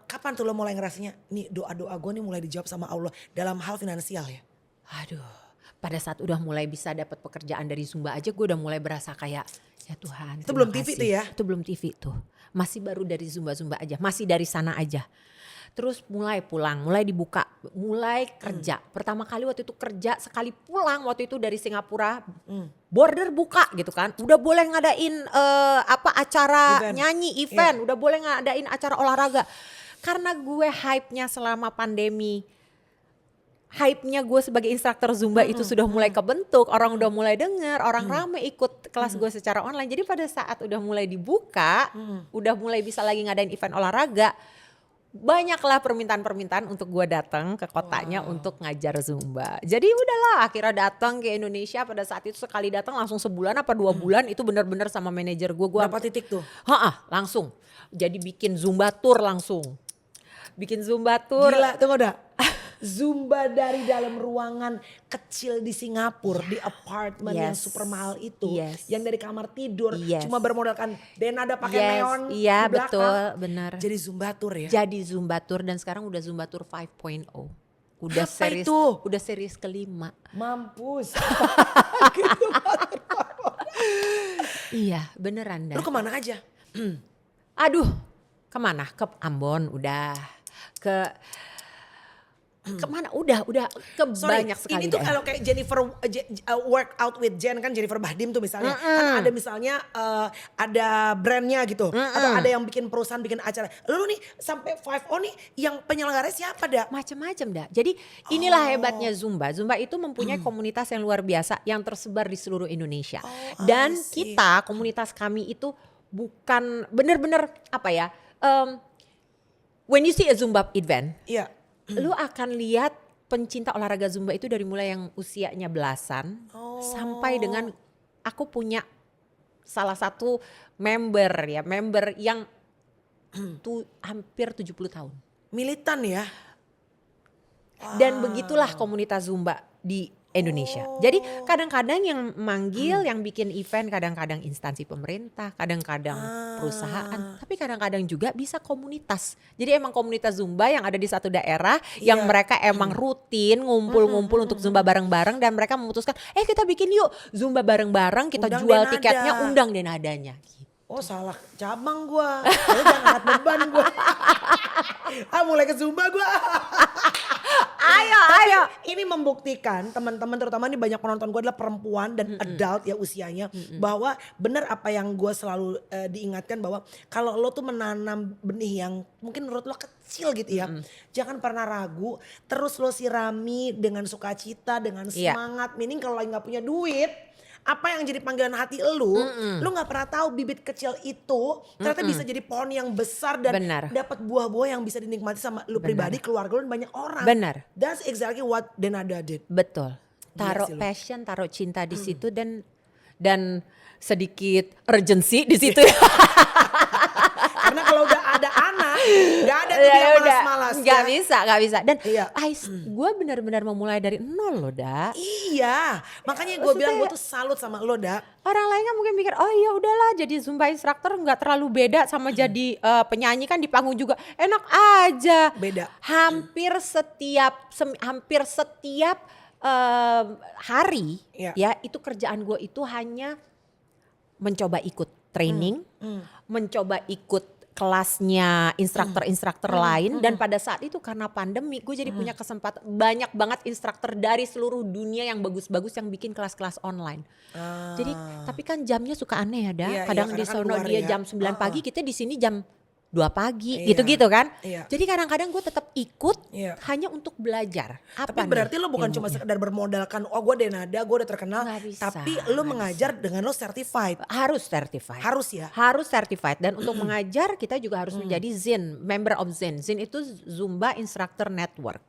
Kapan tuh lo mulai ngerasanya nih doa-doa gue nih mulai dijawab sama Allah dalam hal finansial ya? Aduh, pada saat udah mulai bisa dapat pekerjaan dari Zumba aja gue udah mulai berasa kayak ya Tuhan. Itu terima belum TV kasih. tuh ya? Itu belum TV tuh. Masih baru dari Zumba aja, masih dari sana aja. Terus mulai pulang, mulai dibuka, mulai kerja. Pertama kali waktu itu kerja sekali pulang waktu itu dari Singapura, border buka gitu kan. Udah boleh ngadain acara Event. nyanyi, event, udah boleh ngadain acara olahraga. Karena gue hype-nya selama pandemi, hype-nya gue sebagai instruktur Zumba itu sudah mulai kebentuk, orang udah mulai dengar, orang rame ikut kelas gue secara online. Jadi pada saat udah mulai dibuka, udah mulai bisa lagi ngadain event olahraga, banyaklah permintaan-permintaan untuk gue datang ke kotanya untuk ngajar Zumba. Jadi udahlah akhirnya datang ke Indonesia. Pada saat itu sekali datang langsung sebulan apa 2 bulan itu benar-benar sama manajer gue. Berapa titik tuh? Langsung. Jadi bikin Zumba tour langsung. Bikin Zumba tour. Gila, tunggu dah. Zumba dari dalam ruangan kecil di Singapura, di apartemen yang Yes. super mahal itu, Yes. yang dari kamar tidur Yes. cuma bermodalkan Denada pakai Yes, neon iya, di belakang. betul, benar. Jadi Zumba tour ya. Jadi Zumba tour dan sekarang udah Zumba tour 5.0. Udah Apa series itu? udah series kelima. Mampus. Iya, beneran dah. Lu kemana aja? Aduh, kemana? Ke Ambon udah. Kemana? Udah ke Sorry, banyak sekali ini tuh daerah. kalau kayak Jennifer work out with Jen kan Jennifer Bahdim tuh misalnya. Kan ada misalnya ada brandnya gitu. Atau ada yang bikin perusahaan bikin acara. Lu nih sampai 5O nih yang penyelenggaranya siapa dah? Macam-macam dah. Jadi inilah hebatnya Zumba. Zumba itu mempunyai komunitas yang luar biasa yang tersebar di seluruh Indonesia. Dan I see. kita, komunitas kami itu bukan bener-bener apa ya. When you see a Zumba event, Iya. lu akan lihat pencinta olahraga Zumba itu dari mulai yang usianya belasan sampai dengan aku punya salah satu member yang tuh hampir 70 tahun. Militan ya. Dan begitulah komunitas Zumba di Indonesia. Jadi kadang-kadang yang manggil, yang bikin event, kadang-kadang instansi pemerintah, kadang-kadang perusahaan, tapi kadang-kadang juga bisa komunitas. Jadi emang komunitas Zumba yang ada di satu daerah, yang mereka emang rutin ngumpul-ngumpul untuk Zumba bareng-bareng, dan mereka memutuskan, kita bikin yuk Zumba bareng-bareng, kita Undang jual Denada. tiketnya, undang Denadanya. Oh salah cabang gua. Jangan angkat beban gua. Mulai ke Zumba gua. Ayo. Ini membuktikan teman-teman, terutama ini banyak penonton gue adalah perempuan dan adult ya usianya, bahwa benar apa yang gue selalu diingatkan, bahwa kalau lo tuh menanam benih yang mungkin menurut lo kecil gitu ya, jangan pernah ragu, terus lo sirami dengan sukacita, dengan semangat. Meaning kalau lagi nggak punya duit, apa yang jadi panggilan hati lu nggak pernah tahu bibit kecil itu ternyata bisa jadi pohon yang besar dan dapat buah-buah yang bisa dinikmati sama lu pribadi, keluarga lu, dan banyak orang. Benar. That's exactly what Denada did. Betul. Taruh passion, taruh cinta di situ, dan sedikit urgency di situ. Karena kalau udah ada anak, nggak ada tuh dia malas-malas. Nggak bisa. Dan gue benar-benar memulai dari nol loh, Da. Iya, makanya gue bilang gue tuh salut sama lo, Da. Orang lain kan mungkin mikir, oh ya udahlah jadi Zumba instructor nggak terlalu beda sama jadi penyanyi, kan di panggung juga enak aja. Beda. Hampir setiap hari ya itu kerjaan gue itu hanya mencoba ikut training, mencoba ikut kelasnya instruktur-instruktur lain, dan pada saat itu karena pandemi gue jadi punya kesempatan, banyak banget instruktur dari seluruh dunia yang bagus-bagus yang bikin kelas-kelas online. Jadi tapi kan jamnya suka aneh ya, Da. Kadang di sono dia jam 9 pagi, kita di sini jam 2 pagi gitu-gitu kan. Jadi kadang-kadang gue tetap ikut hanya untuk belajar. Tapi berarti lo bukan cuma sekedar bermodalkan, oh gue Denada, gue udah terkenal. Tapi lo mengajar dengan lo certified. Harus certified. Harus ya? Harus certified. Dan untuk mengajar kita juga harus menjadi ZIN, member of ZIN. ZIN itu Zumba Instructor Network.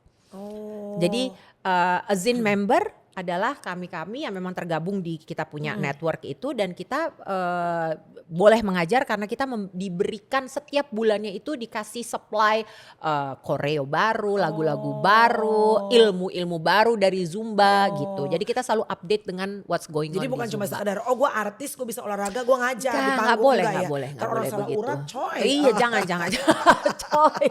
Jadi a ZIN member adalah kami yang memang tergabung di kita punya network itu, dan kita boleh mengajar karena kita diberikan setiap bulannya itu dikasih supply koreo baru, lagu-lagu baru, ilmu-ilmu baru dari Zumba gitu. Jadi kita selalu update dengan what's going on. Jadi bukan cuma sekadar gue artis, gue bisa olahraga, gue ngajar di Nggak panggung. nggak boleh. Kalau orang salah begitu. urat, coy. Iya jangan coy.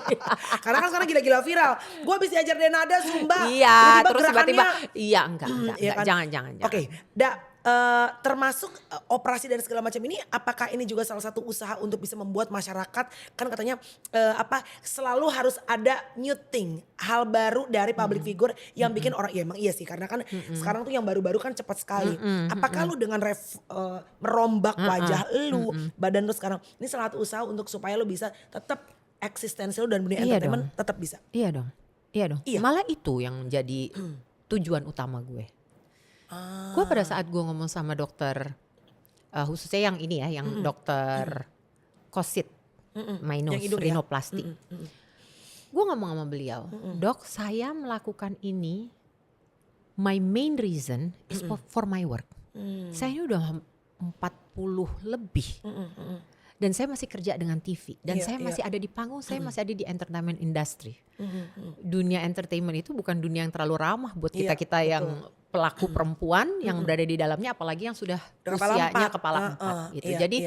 Karena kan sekarang gila-gila viral. Gue bisa ajar Denada, Zumba. Iya, terus tiba-tiba enggak, kan? jangan. Oke, termasuk operasi dan segala macam ini, apakah ini juga salah satu usaha untuk bisa membuat masyarakat, kan katanya selalu harus ada new thing, hal baru dari public figure yang bikin orang, ya emang iya sih, karena kan sekarang tuh yang baru-baru kan cepat sekali. Apakah lu dengan merombak wajah lu, badan lu sekarang, ini salah satu usaha untuk supaya lu bisa tetap eksistensi lu dan dunia entertainment tetap bisa? Iya dong. Malah itu yang jadi tujuan utama gue. Gue pada saat gue ngomong sama dokter, khususnya yang ini ya, yang dokter Kosit, Mainos, rinoplasti. Gue ngomong sama beliau, dok, saya melakukan ini, my main reason is for my work. Saya ini udah 40 lebih. Dan saya masih kerja dengan TV, dan saya masih ada di panggung, saya masih ada di entertainment industry. Dunia entertainment itu bukan dunia yang terlalu ramah buat kita yang pelaku perempuan yang berada di dalamnya, apalagi yang sudah usianya kepala 4 gitu. Jadi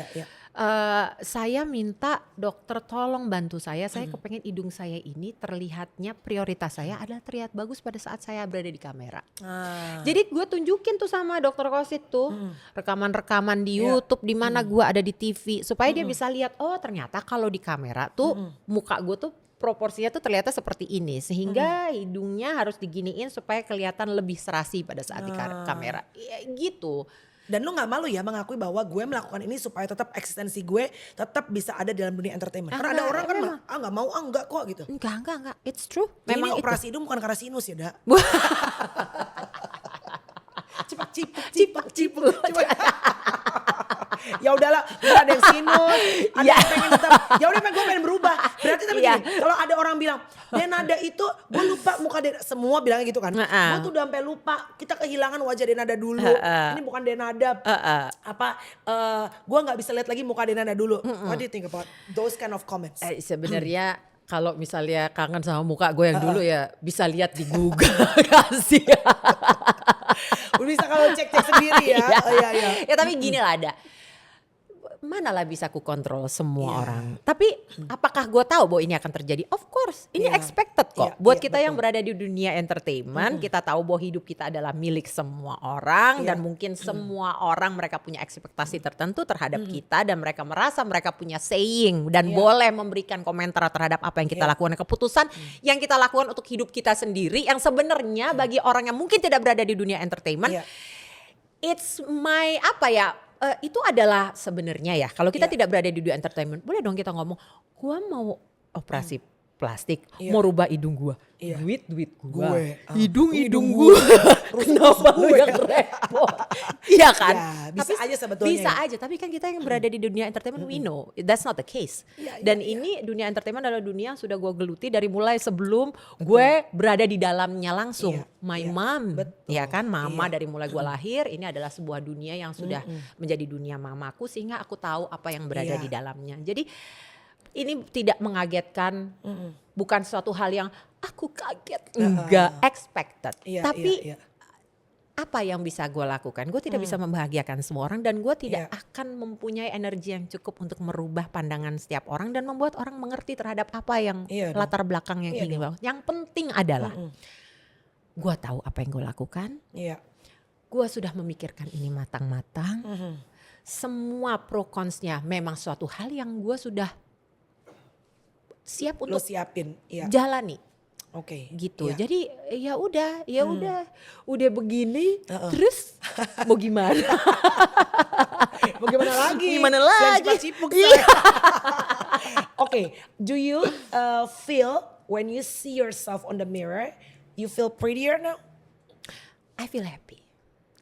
saya minta dokter tolong bantu saya kepengen hidung saya ini terlihatnya, prioritas saya adalah terlihat bagus pada saat saya berada di kamera. Jadi gue tunjukin tuh sama dokter Kosit tuh rekaman-rekaman di YouTube di mana gue ada di TV, supaya dia bisa lihat, oh ternyata kalau di kamera tuh muka gue tuh proporsinya tuh terlihat seperti ini, sehingga hidungnya harus diginiin supaya kelihatan lebih serasi pada saat di kamera gitu. Dan lu gak malu ya mengakui bahwa gue melakukan ini supaya tetap eksistensi gue tetap bisa ada dalam dunia entertainment. Karena ada orang kan gak mau, enggak kok gitu. Enggak, it's true. Memang ini operasi hidung bukan karena sinus ya, Da. Cipuk. Ya udahlah, udah ada yang sinus, ada yang pengen tetap, ya udah gue pengen berubah. Berarti tapi gini, kalau ada orang bilang Denada itu, gue lupa muka Denada, semua bilangnya gitu kan. Gue tuh udah sampai lupa, kita kehilangan wajah Denada dulu. Ini bukan Denada. Gue nggak bisa lihat lagi muka Denada dulu. What do you think about those kind of comments? Sebenarnya kalau misalnya kangen sama muka gue yang dulu ya bisa lihat di Google kasih. Bisa kalau cek-cek sendiri ya. Iya. Oh iya iya. Ya tapi gini lah ada. Manalah bisa ku kontrol semua orang. Tapi apakah gue tahu bahwa ini akan terjadi? Of course, ini expected kok. Buat kita yang berada di dunia entertainment, kita tahu bahwa hidup kita adalah milik semua orang dan mungkin semua orang mereka punya ekspektasi tertentu terhadap kita dan mereka merasa mereka punya saying dan boleh memberikan komentar terhadap apa yang kita lakukan. Keputusan yang kita lakukan untuk hidup kita sendiri yang sebenarnya bagi orang yang mungkin tidak berada di dunia entertainment, it's my apa ya? Itu adalah sebenarnya ya kalau kita tidak berada di dunia entertainment boleh dong kita ngomong gua mau operasi plastik mau rubah hidung gua duit gua hidung gua kenapa lu yang repot iya kan bisa tapi, aja sebetulnya bisa aja tapi kan kita yang berada di dunia entertainment we know that's not the case dan ini dunia entertainment adalah dunia yang sudah gua geluti dari mulai sebelum gue berada di dalamnya langsung my mom ya kan mama dari mulai gue lahir ini adalah sebuah dunia yang sudah menjadi dunia mamaku sehingga aku tahu apa yang berada di dalamnya jadi ini tidak mengagetkan bukan suatu hal yang aku kaget enggak expected tapi apa yang bisa gue lakukan gue tidak bisa membahagiakan semua orang dan gue tidak akan mempunyai energi yang cukup untuk merubah pandangan setiap orang dan membuat orang mengerti terhadap apa yang latar belakang yang ingin yang penting adalah gue tahu apa yang gue lakukan gue sudah memikirkan ini matang-matang semua pro consnya memang suatu hal yang gue sudah siap untuk siapin jalani. Oke. Gitu. Jadi ya udah begini terus mau gimana? Mau gimana lagi? Gimana lagi? Cipuk Oke, do you feel when you see yourself on the mirror, you feel prettier now? I feel happy.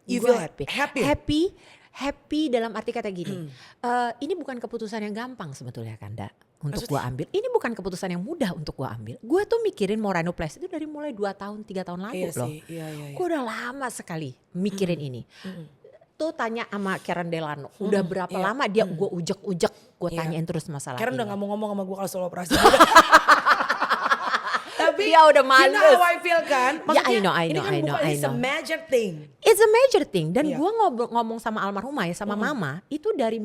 You Gua feel happy? Happy dalam arti kata gini. Ini bukan keputusan yang gampang sebetulnya Kanda. Untuk gue ambil, ini bukan keputusan yang mudah untuk gue ambil. Gue tuh mikirin mau rhinoplasty itu dari mulai 2 tahun, 3 tahun lalu loh. Gue udah lama sekali mikirin ini. Tuh tanya sama Karen Delano, udah berapa lama dia gue ujek-ujek, gue tanyain terus masalah Karen ini. udah gak mau ngomong sama gue kalau soal operasi. Tapi dia udah males. You know how I feel kan? Maksudnya I ini kan it's a major thing. It's a major thing. Dan gue ngomong sama almarhumah ya, sama mama, itu dari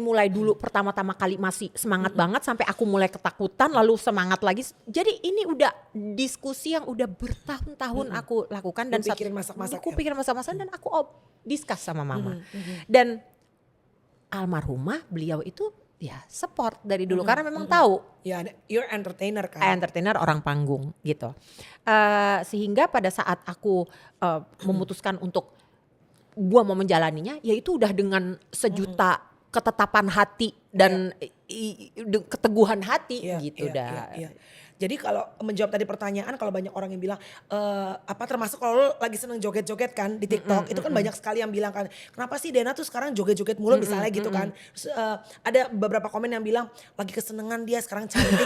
mulai dulu pertama-tama kali masih semangat banget sampai aku mulai ketakutan lalu semangat lagi. Jadi ini udah diskusi yang udah bertahun-tahun aku lakukan dan pikirin masak-masak. Aku pikirin masak-masak dan aku discuss sama mama. Dan almarhumah beliau itu ya support dari dulu karena memang tahu. Ya, you're entertainer kan. Entertainer orang panggung gitu. Sehingga pada saat aku memutuskan untuk gua mau menjalaninya, ya itu udah dengan sejuta ketetapan hati dan keteguhan hati gitu dah. Jadi kalau menjawab tadi pertanyaan, kalau banyak orang yang bilang termasuk kalau lo lagi seneng joget-joget kan di TikTok, itu kan banyak sekali yang bilang kan, kenapa sih Dena tuh sekarang joget-joget mulu misalnya gitu kan. Terus, ada beberapa komen yang bilang lagi kesenengan dia sekarang cantik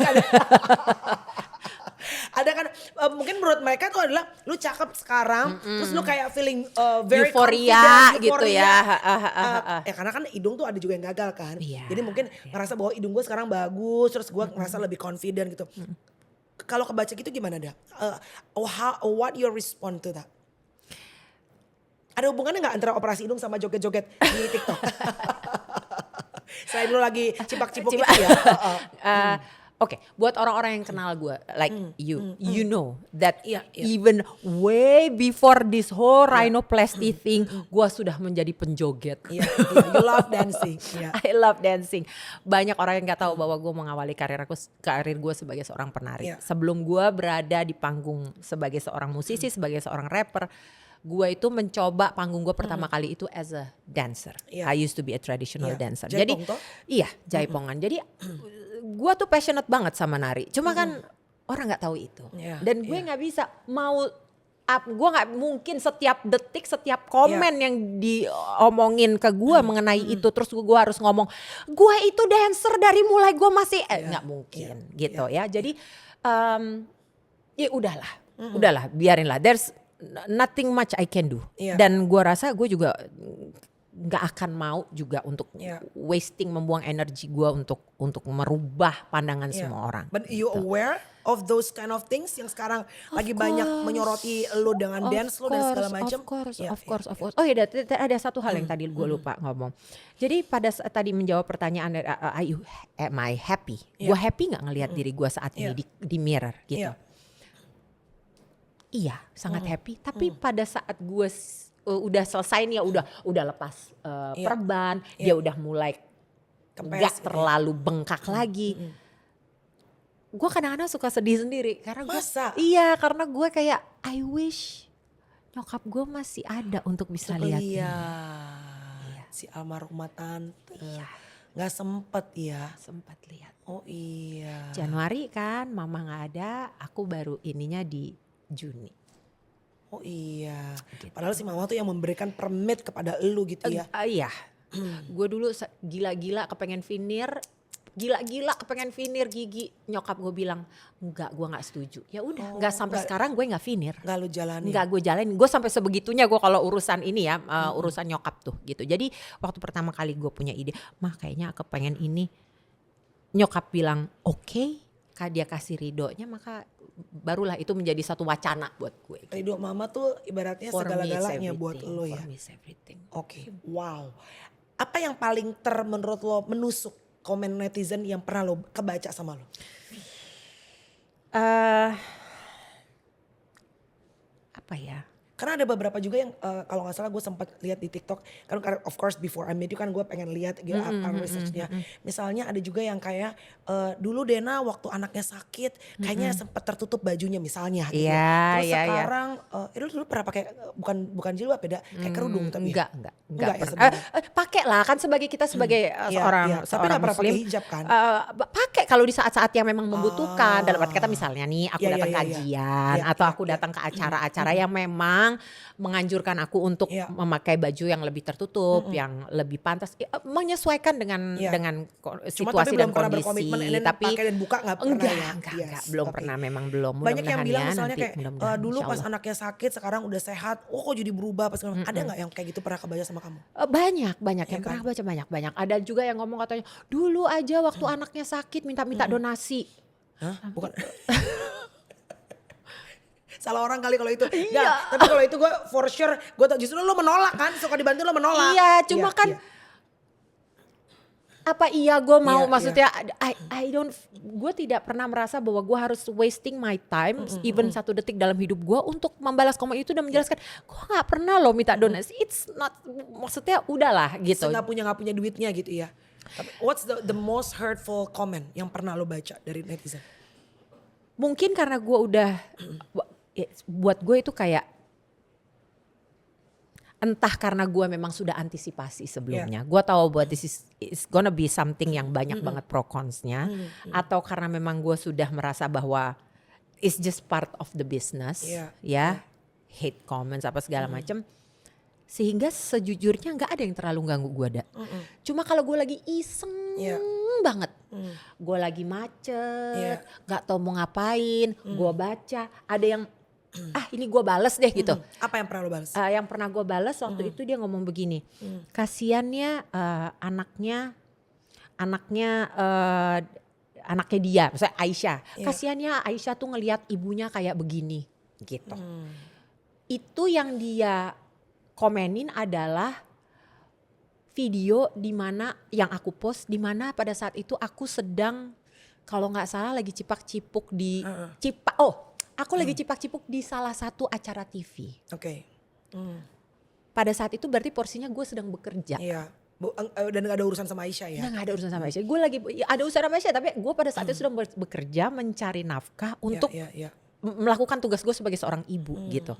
ada kan mungkin menurut mereka tuh adalah lu cakep sekarang terus lu kayak feeling very euphoria confident, gitu ya. Ya karena kan hidung tuh ada juga yang gagal kan. Jadi mungkin ngerasa bahwa hidung gue sekarang bagus terus gue ngerasa lebih confident gitu. Kalau kebaca gitu gimana dah? What your respond to that? Ada hubungannya gak antara operasi hidung sama joget-joget di TikTok? Selain lu lagi cipak-cipuk itu ya. Oke, buat orang-orang yang kenal gue, like you know that even way before this whole rhinoplasty thing, gue sudah menjadi penjoget. You love dancing. I love dancing. Banyak orang yang nggak tahu bahwa gue mengawali karir gue sebagai seorang penari. Sebelum gue berada di panggung sebagai seorang musisi, sebagai seorang rapper, gue itu mencoba panggung gue pertama kali itu as a dancer. I used to be a traditional dancer. Jaipong jadi jaipongan. Jadi gue tuh passionate banget sama nari. Cuma kan orang nggak tahu itu. Dan gue nggak bisa gue nggak mungkin setiap detik, setiap komen yang diomongin ke gue mengenai itu terus gue harus ngomong gue itu dancer dari mulai gue masih nggak mungkin gitu ya. Jadi ya udahlah biarinlah. There's nothing much I can do. Dan gue rasa gue juga nggak akan mau juga untuk wasting, membuang energi gue untuk merubah pandangan semua orang. But you aware of those kind of things yang sekarang lagi banyak menyoroti lo dengan dance lo dan segala macam? Of course. Oh iya, ada satu hal yang tadi gue lupa ngomong. Jadi pada saat tadi menjawab pertanyaan, am I happy? Gue happy nggak ngelihat diri gue saat ini di mirror gitu? Iya, sangat happy. Tapi pada saat gue udah selesai nih ya, udah lepas perban, dia udah mulai nggak terlalu bengkak lagi. Gue kadang-kadang suka sedih sendiri karena karena gue kayak I wish nyokap gue masih ada untuk bisa lihat ini. Si almarhumah tante nggak sempet sempat lihat. Oh iya. Januari kan mama nggak ada, aku baru ininya di Juni. Oh iya, gitu. Padahal si mama tuh yang memberikan permit kepada elu gitu ya. Iya, gue dulu gila-gila kepengen veneer gigi. Nyokap gue bilang, enggak, gue gak setuju. Ya udah, enggak sampai sekarang gue gak veneer. Enggak lu jalanin? Enggak gue jalanin, gue sampai sebegitunya gue kalau urusan ini ya, urusan nyokap tuh gitu. Jadi waktu pertama kali gue punya ide, mah kayaknya aku pengen ini. Nyokap bilang oke, dia kasih ridonya, maka barulah itu menjadi satu wacana buat gue. Ridho mama tuh ibaratnya segala-galanya buat lo ya. Oke, wow. Apa yang paling menurut lo menusuk komen netizen yang pernah lo kebaca sama lo? Apa ya? Karena ada beberapa juga yang kalau gak salah gue sempat lihat di TikTok. Kan of course before I met you kan gue pengen lihat apa researchnya. Misalnya ada juga yang kayak dulu Dena waktu anaknya sakit kayaknya sempat tertutup bajunya misalnya. Gitu. Terus sekarang itu dulu pernah pakai bukan jilbab beda kayak kerudung tapi enggak pernah. Pakai lah kan kita sebagai seorang tapi gak pernah muslim, pakai hijab kan? Pakai kalau di saat-saat yang memang membutuhkan. Dalam arti kata misalnya nih aku datang kajian atau aku datang ke acara-acara yang memang menganjurkan aku untuk memakai baju yang lebih tertutup, yang lebih pantas, menyesuaikan dengan situasi dan kondisi. Tapi pakai dan buka nggak pernah enggak, belum. Banyak yang bilang misalnya kayak dulu pas anaknya sakit, sekarang udah sehat. Oh kok jadi berubah pas ada nggak yang kayak gitu pernah kebaca sama kamu? Banyak yang pernah baca banyak. Ada juga yang ngomong katanya dulu aja waktu anaknya sakit minta donasi. Hah? Bukan. Salah orang kali kalau itu. Tapi kalau itu gue for sure, gue tau justru lo menolak kan, suka dibantu lo menolak. Iya, cuma kan apa gue mau maksudnya gue tidak pernah merasa bahwa gue harus wasting my time even 1 detik dalam hidup gue untuk membalas komen itu dan menjelaskan gue nggak pernah lo minta donasi, it's not, maksudnya udahlah gitu. Nggak punya duitnya gitu ya. What's the most hurtful comment yang pernah lo baca dari netizen? Mungkin karena gue udah buat gue itu kayak entah karena gue memang sudah antisipasi sebelumnya. Gue tahu bahwa this is gonna be something yang banyak banget pro cons-nya. Atau karena memang gue sudah merasa bahwa it's just part of the business. Hate comments apa segala macam. Sehingga sejujurnya gak ada yang terlalu ganggu gue Cuma kalau gue lagi iseng banget. Gue lagi macet, gak tau mau ngapain, gue baca. Ada yang ini gue bales deh gitu. Apa yang pernah lo bales? Yang pernah gue bales waktu itu dia ngomong begini. Kasiannya anaknya dia, misalnya Aisyah. Kasiannya Aisyah tuh ngelihat ibunya kayak begini gitu. Itu yang dia komenin adalah video di mana yang aku post, di mana pada saat itu aku sedang kalau nggak salah lagi cipak-cipuk di aku lagi cipak-cipuk di salah satu acara TV. Oke. Pada saat itu berarti porsinya gue sedang bekerja. Iya. Dan gak ada urusan sama Aisyah ya? Gak ada urusan sama Aisyah. Gue lagi ada urusan sama Aisyah, tapi gue pada saat itu sedang bekerja mencari nafkah untuk melakukan tugas gue sebagai seorang ibu gitu.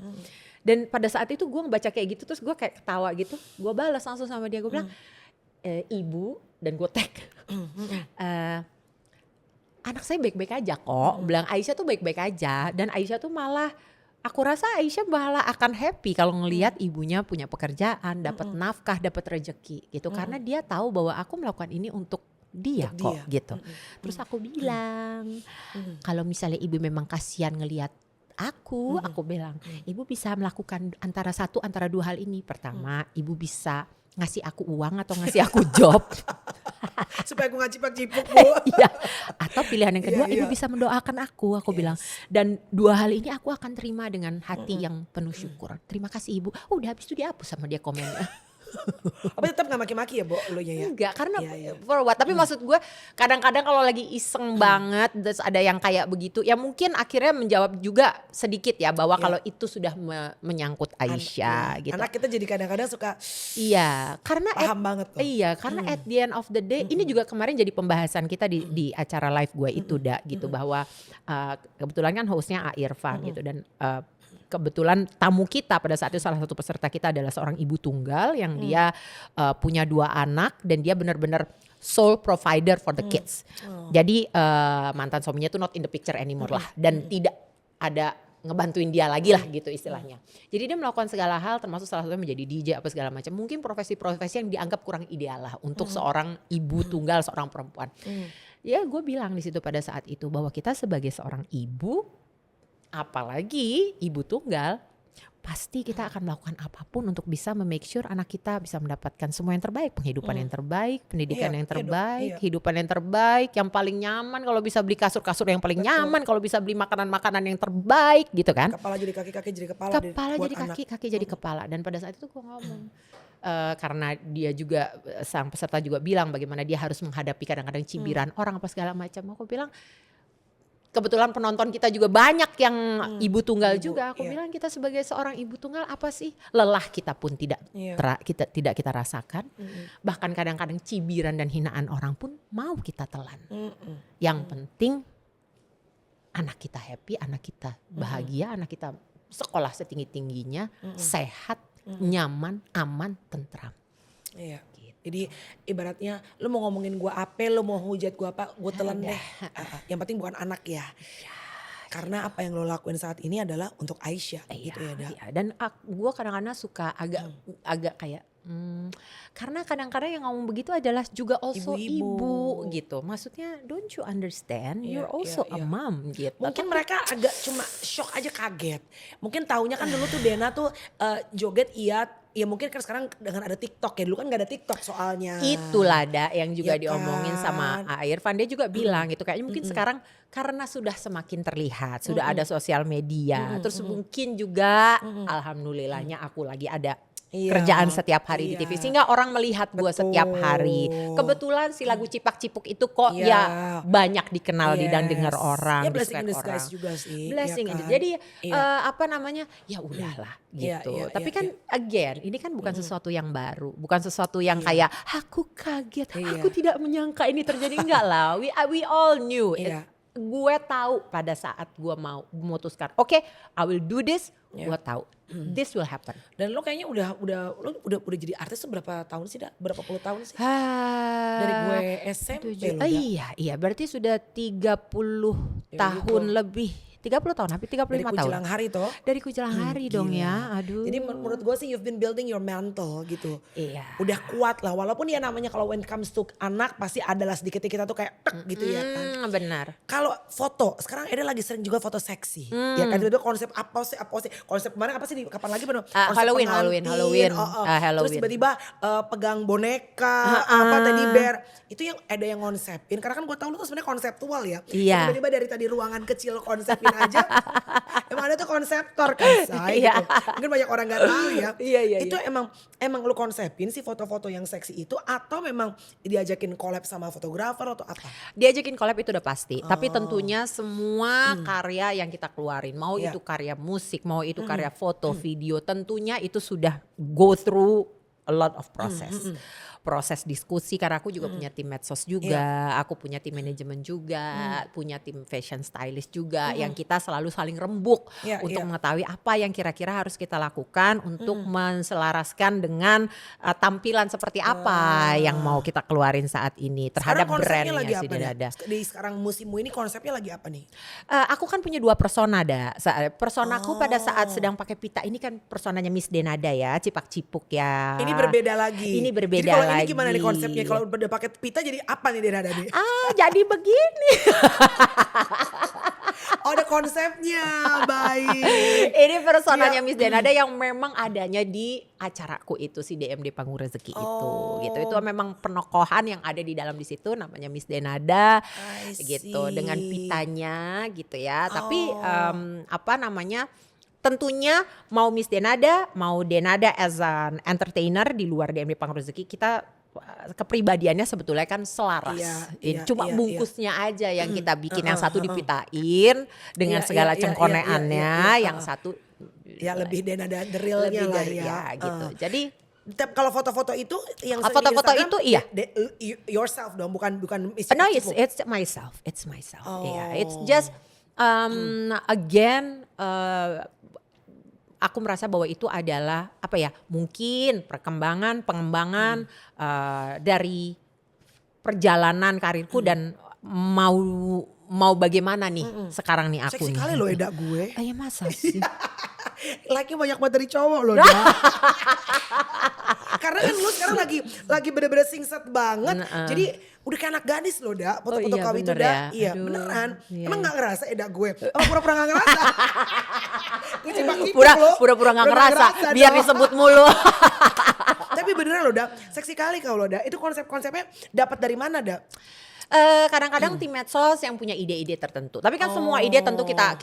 Dan pada saat itu gue ngebaca kayak gitu terus gue kayak ketawa gitu. Gue balas langsung sama dia, gue bilang ibu, dan gue tag. Anak saya baik-baik aja kok, bilang Aisyah tuh baik-baik aja. Dan Aisyah tuh malah, aku rasa Aisyah malah akan happy kalau ngelihat ibunya punya pekerjaan, dapat nafkah, dapat rezeki gitu. Karena dia tahu bahwa aku melakukan ini untuk dia kok gitu. Terus aku bilang, kalau misalnya ibu memang kasihan ngelihat aku bilang, ibu bisa melakukan antara 2 hal ini. Pertama, ibu bisa ngasih aku uang atau ngasih aku job. Supaya aku gak cipok-cipok Bu. Iya. Atau pilihan yang kedua, Iya, ibu bisa mendoakan aku bilang. Dan dua hal ini aku akan terima dengan hati yang penuh syukur. Terima kasih ibu. Udah habis itu dihapus sama dia komennya. Tapi tetap gak maki-maki ya Bo, lu ya? Enggak, karena Iya. for what. Tapi maksud gue kadang-kadang kalau lagi iseng banget terus ada yang kayak begitu, ya mungkin akhirnya menjawab juga sedikit ya bahwa kalau itu sudah menyangkut Aisyah gitu. Anak kita jadi kadang-kadang suka Iya, karena paham banget tuh. Iya, karena at the end of the day ini juga kemarin jadi pembahasan kita di acara live gue itu gitu bahwa kebetulan kan hostnya A Irfan gitu dan kebetulan tamu kita pada saat itu salah satu peserta kita adalah seorang ibu tunggal yang dia punya 2 anak dan dia benar-benar sole provider for the kids. Jadi mantan suaminya tuh not in the picture anymore lah dan tidak ada ngebantuin dia lagi lah gitu istilahnya. Jadi dia melakukan segala hal termasuk salah satunya menjadi DJ apa segala macam. Mungkin profesi-profesi yang dianggap kurang ideal lah untuk seorang ibu tunggal, seorang perempuan. Ya gue bilang di situ pada saat itu bahwa kita sebagai seorang ibu, apalagi ibu tunggal, pasti kita akan melakukan apapun untuk bisa make sure anak kita bisa mendapatkan semua yang terbaik, penghidupan yang terbaik, pendidikan yang terbaik, kehidupan yang terbaik, yang paling nyaman, kalau bisa beli kasur-kasur yang paling nyaman, kalau bisa beli makanan-makanan yang terbaik gitu kan. Kepala jadi kaki, kaki jadi kepala. Kepala jadi kaki, kaki jadi kepala. Dan pada saat itu gue ngomong, karena dia juga sang peserta juga bilang bagaimana dia harus menghadapi kadang-kadang cibiran orang apa segala macam. Aku bilang kebetulan penonton kita juga banyak yang ibu tunggal juga. Aku bilang kita sebagai seorang ibu tunggal apa sih? Lelah kita pun tidak kita rasakan. Bahkan kadang-kadang cibiran dan hinaan orang pun mau kita telan. Yang penting anak kita happy, anak kita bahagia, anak kita sekolah setinggi-tingginya, sehat, nyaman, aman, tentram. Iya. Jadi ibaratnya lu mau ngomongin gua apa, lu mau hujat gua apa, gua telan deh. Yang penting bukan anak ya. Karena apa yang lo lakuin saat ini adalah untuk Aisyah gitu ya, Da. Iya. Dan gue kadang-kadang suka agak kayak karena kadang-kadang yang ngomong begitu adalah juga also ibu gitu. Maksudnya don't you understand? You're also a mom gitu. Mungkin mereka agak cuma shock aja, kaget. Mungkin taunya kan dulu tuh Dena tuh joget ya mungkin kan sekarang dengan ada TikTok ya, dulu kan gak ada TikTok soalnya. Itulah Da yang juga Ya diomongin kan? sama A Irfan, dia juga bilang gitu kayaknya mungkin sekarang karena sudah semakin terlihat, sudah ada sosial media, terus mungkin juga alhamdulillahnya aku lagi ada kerjaan setiap hari di TV sehingga orang melihat gue setiap hari. Kebetulan si lagu Cipak Cipuk itu kok ya banyak dikenal dan dengar orang. Ya blessing in disguise juga sih. Blessing in disguise. Jadi apa namanya, ya udahlah gitu. Tapi kan again ini kan bukan sesuatu yang baru, bukan sesuatu yang kayak aku kaget, aku tidak menyangka ini terjadi, enggak lah. We all knew. Gue tahu pada saat gue mau memutuskan, oke, I will do this. Gue tahu this will happen. Dan lo kayaknya udah jadi artis tuh berapa tahun sih, Da? Berapa puluh tahun sih? Dari gue SMP lo, Da. Iya, berarti sudah 30 tahun lebih. 30 tahun, hampir 35 tahun. Dari Kujelang Hari toh. Dari Kujelang Hari dong ya, aduh. Jadi menurut gue sih you've been building your mental gitu. Iya. Udah kuat lah, walaupun ya namanya kalau when it comes to anak pasti adalah sedikitnya kita tuh kayak tek gitu ya kan. Benar. Kalau foto, sekarang Eda lagi sering juga foto seksi. Ya kan tiba-tiba konsep apa sih, konsep kemarin apa sih, kapan lagi bener? Halloween. Terus tiba-tiba pegang boneka, teddy bear. Itu yang ada yang konsepin, karena kan gue tahu lu tuh sebenarnya konseptual ya. Iya. Tiba-tiba dari tadi ruangan kecil konsepin aja. Emang ada tuh konseptor kan, Say, gitu. Mungkin banyak orang gak tahu ya. Itu emang lu konsepin sih foto-foto yang seksi itu, atau memang diajakin collab sama fotografer atau apa? Diajakin collab itu udah pasti. Tapi tentunya semua karya yang kita keluarin, mau itu karya musik, mau itu karya foto, video, tentunya itu sudah go through a lot of proses diskusi, karena aku juga punya tim medsos juga, aku punya tim manajemen juga, punya tim fashion stylist juga, yang kita selalu saling rembuk untuk mengetahui apa yang kira-kira harus kita lakukan untuk menselaraskan dengan tampilan seperti apa yang mau kita keluarin saat ini terhadap brand yang sudah ada. Di sekarang musimmu ini konsepnya lagi apa nih? Aku kan punya 2 persona, Da. Personaku pada saat sedang pakai pita ini kan personanya Miss Denada ya, Cipak Cipuk ya. Ini berbeda lagi. Ini berbeda jadi lagi. Ini gimana nih konsepnya? Kalau udah pakai pita jadi apa nih Denada nih? Jadi begini. Oh, ada konsepnya, baik. Ini personanya Miss Denada yang memang adanya di acaraku itu si DMD Panggung Rezeki itu gitu. Itu memang penokohan yang ada di dalam di situ namanya Miss Denada gitu dengan pitanya gitu ya. Tapi apa namanya? Tentunya mau Miss Denada, mau Denada as an entertainer di luar DMD Panggung Rezeki, kita kepribadiannya sebetulnya kan selaras. Cuma bungkusnya aja yang kita bikin, yang satu dipitain dengan segala cengkoneannya, yang satu ya lebih Denada the realnya lah ya. Gitu. Jadi kalau foto-foto itu yang foto-foto itu iya. Yourself dong, bukan No, it's myself. It's myself. It's just again aku merasa bahwa itu adalah apa ya, mungkin pengembangan dari perjalanan karirku dan mau bagaimana nih sekarang nih aku. Seksi kali loh Eda gue. Ya masa sih? Laki banyak banget dari cowok loh. Karena kan lu sekarang lagi bener-bener singset banget. Jadi udah kayak anak gadis loh Da, foto-foto kau itu Da. Iya beneran. Emang gak ngerasa Eda gue? Oh pura-pura gak ngerasa. Gue Pura-pura gak ngerasa biar disebut mulu. Tapi beneran loh Da, seksi kali kau loh Da. Itu konsep-konsepnya dapat dari mana Da? Kadang-kadang tim medsos yang punya ide-ide tertentu. Tapi kan semua ide tentu kita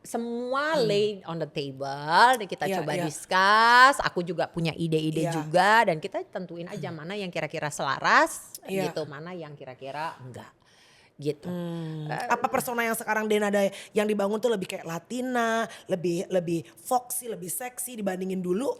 semua lay on the table dan kita coba discuss. Aku juga punya ide-ide juga dan kita tentuin aja mana yang kira-kira selaras gitu, mana yang kira-kira enggak gitu. Apa persona yang sekarang Denada yang dibangun tuh lebih kayak Latina, lebih foxy, lebih seksi dibandingin dulu?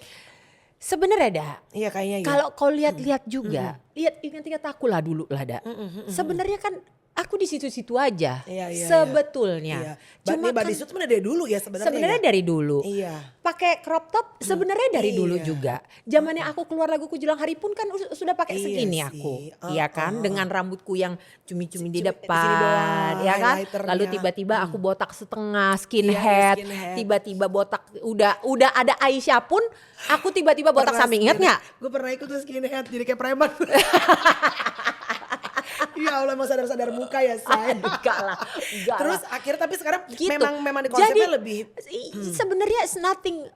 Sebenarnya Da, iya kayaknya ya. Kalau kau lihat-lihat juga, ingat aku lah dulu lah Da. Sebenarnya kan aku di situ-situ aja sebetulnya. Cuma body suit sebenarnya dari dulu ya sebenarnya. Sebenarnya dari dulu. Iya. Pakai crop top sebenarnya dari dulu juga. Zamannya aku keluar laguku Jelang Hari pun kan sudah pakai segini aku. Iya kan, dengan rambutku yang cumi-cumi di depan, ya kan. Lalu tiba-tiba aku botak setengah, skinhead. Tiba-tiba botak udah ada Aisyah pun aku tiba-tiba botak samping, ingat enggak? Gue pernah ikut tuh skinhead jadi kayak preman. Ya Allah, emang sadar-sadar muka ya say. Enggak lah. Terus akhirnya tapi sekarang gitu. memang di Jadi, konsepnya lebih sebenarnya it's nothing,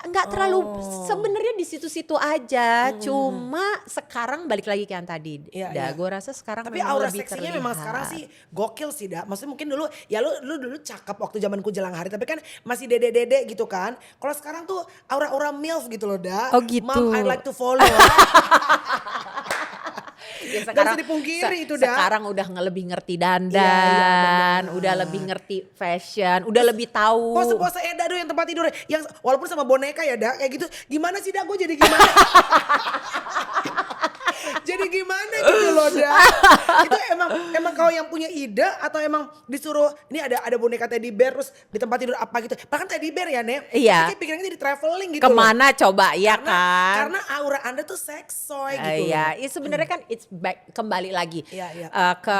enggak terlalu sebenarnya di situ-situ aja. Cuma sekarang balik lagi ke yang tadi. Gue rasa sekarang tapi memang aura lebih seksinya terlihat. memang sekarang sih gokil sih Da. Maksudnya mungkin dulu ya lu dulu cakep waktu zamanku Jelang Hari, tapi kan masih dede-dede gitu kan. Kalau sekarang tuh aura-aura MILF gitu loh Da. Oh gitu. Mom I like to follow. Ya sekarang dipungkiri itu Da. Sekarang udah lebih ngerti dandan, udah lebih ngerti fashion, udah lebih tahu. Pose-pose Eda tuh yang tempat tidur yang walaupun sama boneka ya Da, kayak gitu. Gimana sih Da, gue jadi gimana? Jadi gimana gitu loh Da. Itu emang kau yang punya ide atau emang disuruh ini ada boneka teddy bear terus di tempat tidur apa gitu. Bahkan teddy bear ya Ne. Iya. Tapi pikirannya jadi traveling gitu Kemana loh. coba ya kan? Karena aura Anda tuh seksoy gitu. Iya, sebenarnya kan it's back, kembali lagi ke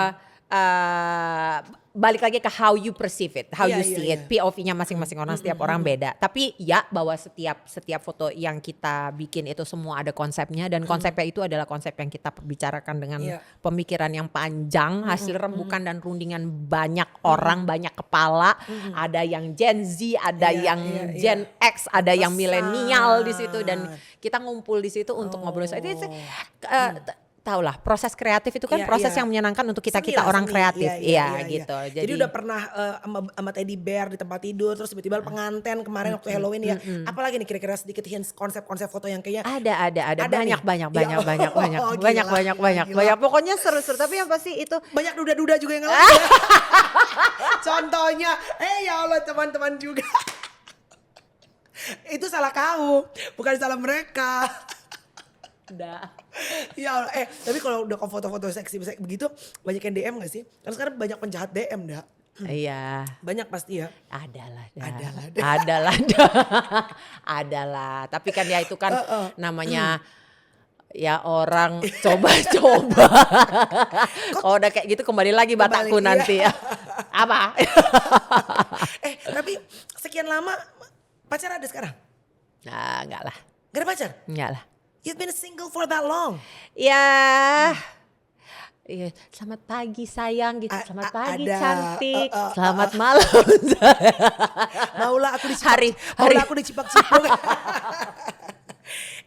balik lagi ke how you perceive it, how you see it. POV-nya masing-masing orang, setiap orang beda. Tapi ya bahwa setiap foto yang kita bikin itu semua ada konsepnya dan konsepnya itu adalah konsep yang kita bicarakan dengan pemikiran yang panjang, hasil rembukan dan rundingan banyak orang, banyak kepala. Ada yang Gen Z, ada yang Gen X, ada yang milenial di situ dan kita ngumpul di situ untuk ngobrol. Itu tahu lah, proses kreatif itu kan proses yang menyenangkan untuk kita orang kreatif. Gitu. Jadi udah pernah sama teddy bear di tempat tidur, terus tiba-tiba penganten kemarin waktu Halloween ya. Apalagi nih kira-kira sedikit hints konsep-konsep foto yang kayaknya ada banyak. Pokoknya seru-seru, tapi yang pasti itu banyak duda-duda juga yang ngalamin. Contohnya, ya Allah teman-teman juga. Itu salah kau, bukan salah mereka. Ya Allah, tapi kalau udah foto-foto seksi begitu banyak yang DM gak sih? Karena sekarang banyak penjahat DM Da. Iya. Banyak pasti ya. Adalah. Tapi kan ya itu kan namanya ya orang coba-coba. Kalau udah kayak gitu kembali lagi batakku nanti ya. Apa? Tapi sekian lama pacar ada sekarang? Nah, enggak lah. Gak ada pacar? Enggak lah. You've been single for that long? Ya Iya, selamat pagi sayang gitu, selamat pagi ada, cantik, selamat malam. Maulah aku dicipak, Hari. maulah aku dicipak-cipok.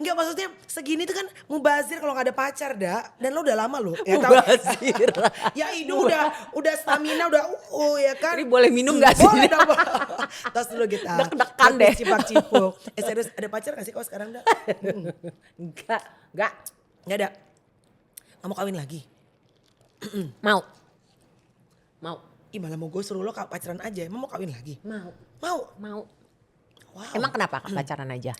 Enggak, maksudnya segini tuh kan mubazir kalau gak ada pacar, dan lo udah lama lo. Ya, Mubazir. ya itu udah stamina udah ya kan. Ini boleh minum gak sih? Boleh dong. Tos dulu kita. Deg-degan deh. Cipak-cipuk. Serius ada pacar gak sih kau sekarang dah? Enggak. Gak ada. Gak mau kawin lagi? Mau. Ih malah mau gue suruh lo pacaran aja, emang mau kawin lagi? Mau. Wow. Emang kenapa pacaran aja?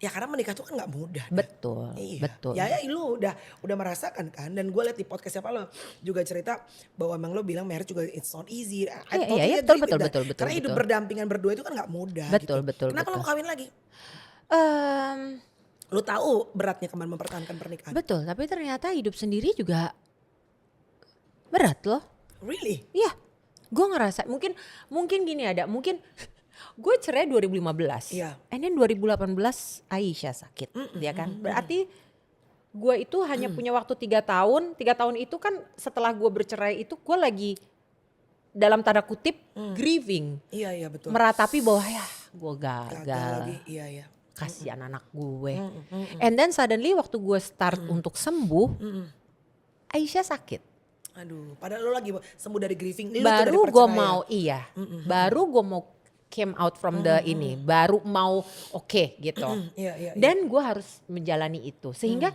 Ya karena menikah tuh kan gak mudah. Betul, Iya. betul. Ya lu udah merasakan kan. Dan gue liat di podcast siapa lo juga cerita bahwa emang lo bilang marriage juga it's not easy. Iya, betul. Karena hidup berdampingan berdua itu kan gak mudah. Betul. Kenapa lo mau kawin lagi? Lo tahu beratnya kemarin mempertahankan pernikahan. Betul, tapi ternyata hidup sendiri juga berat loh. Really? Iya, gue ngerasa mungkin gini mungkin gue cerai 2015, Iya. and then 2018 Aisyah sakit, ya kan? Berarti gue itu hanya punya waktu 3 tahun. 3 tahun itu kan setelah gue bercerai itu gue lagi dalam tanda kutip grieving, Iya betul. meratapi bahwa ya gue Gagal gagal. lagi, iya. Kasihan anak gue. And then suddenly waktu gue start untuk sembuh, Aisyah sakit. Aduh, padahal lo lagi sembuh dari grieving. Lo tuh Baru dari gue perceraian. mau baru gue mau came out from the ini, baru mau oke gitu. Iya. Dan gue harus menjalani itu sehingga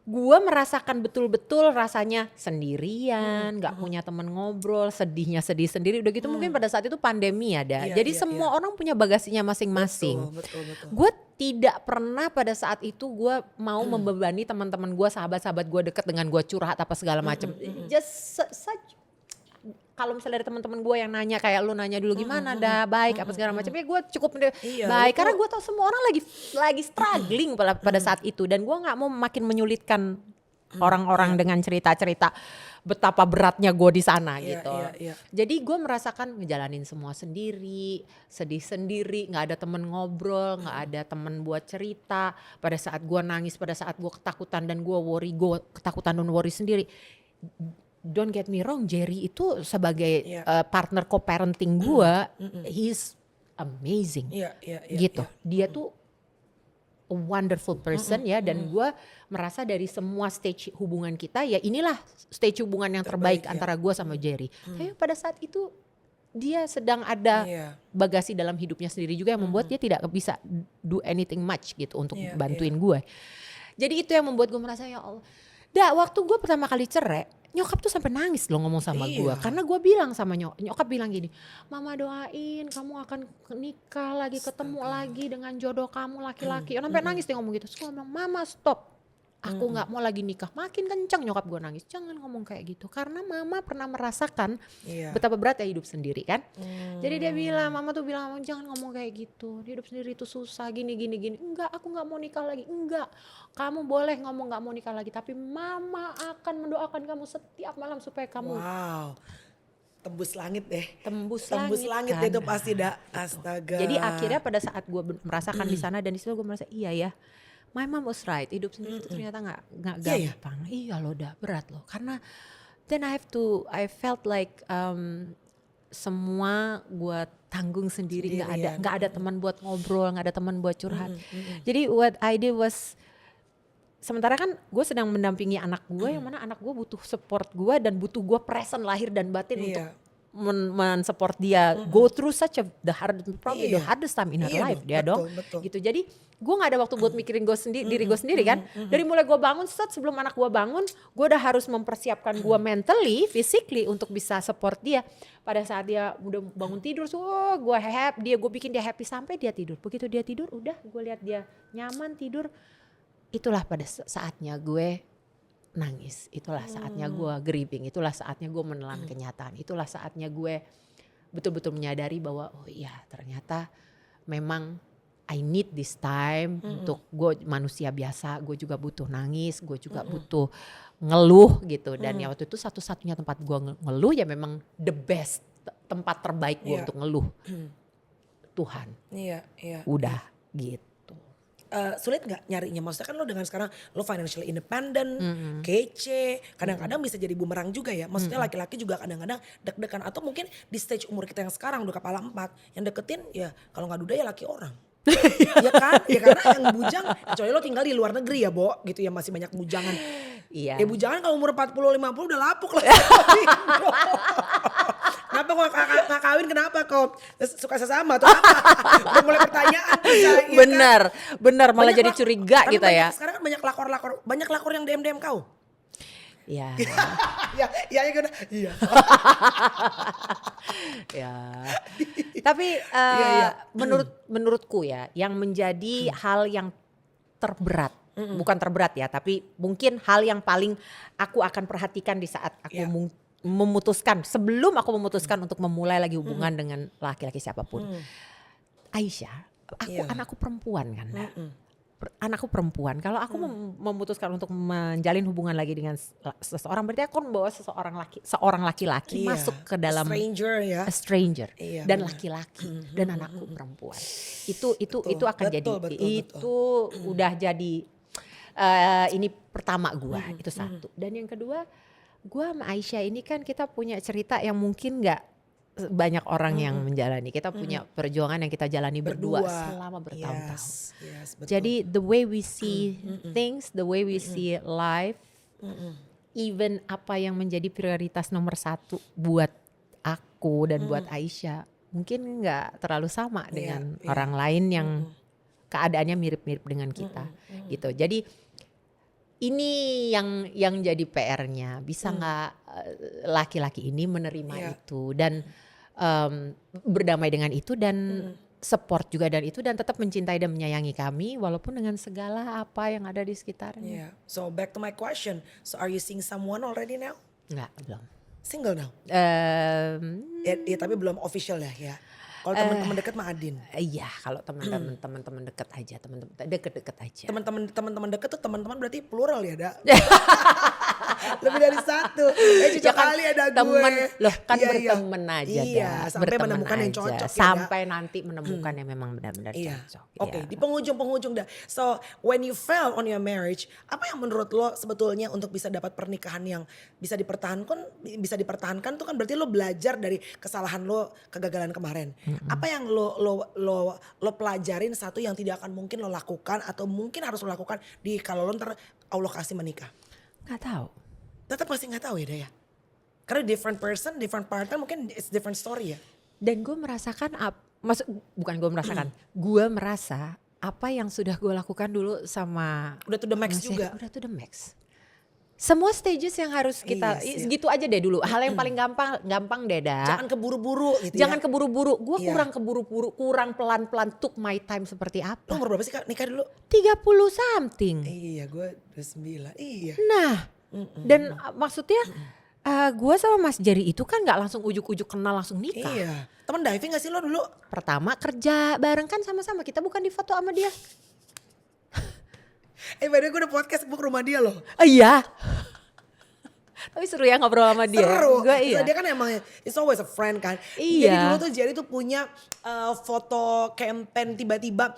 gue merasakan betul-betul rasanya sendirian, nggak punya temen ngobrol, sedihnya sedih sendiri. Udah gitu mungkin pada saat itu pandemi ada, Iya, jadi iya, semua orang punya bagasinya masing-masing. Betul. Gue tidak pernah pada saat itu gue mau membebani teman-teman gue, sahabat-sahabat gue deket dengan gue curhat apa segala macam. Just kalau misalnya dari teman-teman gue yang nanya kayak lu nanya dulu gimana dah baik apa segala macam, ya gue cukup Iya, baik karena gue tahu semua orang lagi struggling pada saat itu, dan gue nggak mau makin menyulitkan orang-orang dengan cerita-cerita betapa beratnya gue di sana gitu. Iya. Jadi gue merasakan ngejalanin semua sendiri, sedih sendiri, nggak ada temen ngobrol, nggak ada temen buat cerita. Pada saat gue nangis, pada saat gue ketakutan dan gue ketakutan dan worry sendiri. Don't get me wrong, Jerry itu sebagai partner co-parenting gue, he's amazing. Iya. Gitu. Dia tuh a wonderful person ya, dan gue merasa dari semua stage hubungan kita ya inilah stage hubungan yang terbaik antara gue sama Jerry. Tapi pada saat itu dia sedang ada bagasi dalam hidupnya sendiri juga yang membuat dia tidak bisa do anything much gitu untuk bantuin gue. Jadi itu yang membuat gue merasa ya Allah. Waktu gue pertama kali cerai, nyokap tuh sampai nangis loh ngomong sama gue. Karena gue bilang sama nyokap bilang gini, mama doain kamu akan nikah lagi, ketemu lagi dengan jodoh kamu laki-laki. Sampai nangis dia ngomong gitu. Terus gue bilang, mama stop. Aku gak mau lagi nikah. Makin kencang nyokap gue nangis. Jangan ngomong kayak gitu. Karena mama pernah merasakan betapa beratnya hidup sendiri kan. Jadi dia bilang, mama tuh bilang jangan ngomong kayak gitu. Hidup sendiri itu susah gini. Enggak, aku gak mau nikah lagi. Enggak, kamu boleh ngomong gak mau nikah lagi. Tapi mama akan mendoakan kamu setiap malam supaya kamu. Wow. Tembus langit deh. Tembus langit kan. itu pasti dah. Astaga. Jadi akhirnya pada saat gue merasakan di sana dan di situ gue merasa iya ya. My mom was right, hidup sendiri itu ternyata nggak gampang. Iya loh, berat loh. Karena then I felt like semua gue tanggung sendiri, nggak ada teman buat ngobrol, nggak ada teman buat curhat. Jadi what I did was, sementara kan gue sedang mendampingi anak gue, yang mana anak gue butuh support gue dan butuh gue present lahir dan batin untuk men-support dia go through the hardest time in her life betul. Gitu. Jadi gue nggak ada waktu buat mikirin diri gue sendiri kan. Dari mulai gue bangun sebelum anak gue bangun, gue udah harus mempersiapkan gue mentally, physically untuk bisa support dia. Pada saat dia udah bangun tidur, gue gue bikin dia happy sampai dia tidur. Begitu dia tidur, udah gue lihat dia nyaman tidur. Itulah pada saatnya gue nangis, itulah saatnya gue grieving, itulah saatnya gue menelan kenyataan, itulah saatnya gue betul-betul menyadari bahwa oh iya ternyata memang I need this time untuk gue manusia biasa, gue juga butuh nangis, gue juga butuh ngeluh gitu. Dan ya waktu itu satu-satunya tempat gue ngeluh ya memang the best, tempat terbaik gue untuk ngeluh. Tuhan. Iya. Udah gitu. sulit nggak nyarinya? Maksudnya kan lo dengan sekarang lo financially independent, kece, kadang-kadang bisa jadi bumerang juga ya. Maksudnya laki-laki juga kadang-kadang deg-degan atau mungkin di stage umur kita yang sekarang udah kepala 4, yang deketin ya kalau nggak duda ya laki orang. Ya kan? Ya karena yang bujang, kecuali lo tinggal di luar negeri ya, Bo, gitu ya masih banyak bujangan. Iya. Ya bujangan kalau umur 40 50 udah lapuk lah. Kenapa kok gak kawin, kenapa kok suka sesama atau apa? Udah mulai pertanyaan bisa, ya Benar, kan? benar malah Banyak jadi curiga tapi kita ya. Sekarang kan banyak lakor yang DM kau. Iya. Ya gimana? Iya. Ya. Tapi Iya. menurutku ya, yang menjadi hal yang terberat, bukan terberat ya, tapi mungkin hal yang paling aku akan perhatikan di saat aku memutuskan, sebelum aku memutuskan untuk memulai lagi hubungan dengan laki-laki siapapun. Aisyah, anakku perempuan kan. Anakku perempuan, kalau aku memutuskan untuk menjalin hubungan lagi dengan seseorang, berarti aku membawa seorang laki-laki masuk ke dalam a stranger Iya, dan benar. laki-laki dan anakku perempuan. Itu akan Betul, jadi betul. itu udah jadi ini pertama gua, itu satu. Dan yang kedua, gua sama Aisyah ini kan kita punya cerita yang mungkin nggak banyak orang yang menjalani. Kita punya perjuangan yang kita jalani berdua selama bertahun-tahun. Yes, betul. Jadi the way we see things, the way we see life, even apa yang menjadi prioritas nomor 1 buat aku dan buat Aisyah, mungkin nggak terlalu sama dengan orang lain yang keadaannya mirip-mirip dengan kita, gitu. Jadi ini yang jadi PR-nya, bisa nggak laki-laki ini menerima itu dan berdamai dengan itu dan support juga dan itu dan tetap mencintai dan menyayangi kami walaupun dengan segala apa yang ada di sekitarnya. Yeah. So back to my question. So are you seeing someone already now? Enggak, belum. Single now? Ya, tapi belum official ya. Kalau teman-teman dekat mah Adin. Iya, kalau teman-teman dekat aja, teman-teman deket aja. Teman-teman dekat tuh teman-teman berarti plural ya, Da? Lebih dari satu. Cocok kan kali ada temen, gue. loh kan Iya, berteman aja Iya, dah. sampai Berteman menemukan yang aja. cocok ya, Sampai nanti menemukan yang memang benar-benar Iya. cocok. Oke, Iya. di penghujung dah. So, when you fail on your marriage, apa yang menurut lo sebetulnya untuk bisa dapat pernikahan yang bisa dipertahankan tuh kan berarti lo belajar dari kesalahan lo, kegagalan kemarin. Apa yang lo pelajarin satu yang tidak akan mungkin lo lakukan atau mungkin harus lo lakukan kalau lo ntar Allah kasih menikah? Nggak tahu. Tetap masih nggak tahu ya, Daya. Karena different person, different partner mungkin it's different story ya. Dan gue merasakan, gue merasa apa yang sudah gue lakukan dulu sama Udah to the max Mas juga. Eko, udah to the max. Semua stages yang harus kita, Yes, gitu aja deh dulu. Hal yang paling gampang deh dah. Jangan keburu-buru gitu Jangan ya. keburu-buru. Gue Iya. kurang keburu-buru, kurang pelan-pelan, took my time seperti Lo apa. umur berapa sih Kak nikah dulu? 30 something. Iya, gue 29. Iya. Nah, dan maksudnya gue sama Mas Jerry itu kan gak langsung ujuk-ujuk kenal langsung nikah. Iya. Temen diving gak sih lo dulu? Pertama kerja bareng kan sama-sama, kita bukan di foto sama dia. By the way gue udah podcast ke rumah dia loh. Iya. Tapi seru ya ngobrol sama dia. Seru. Gue iya. Dia kan emang it's always a friend kan. Iya. Jadi dulu tuh Jerry tuh punya foto campaign tiba-tiba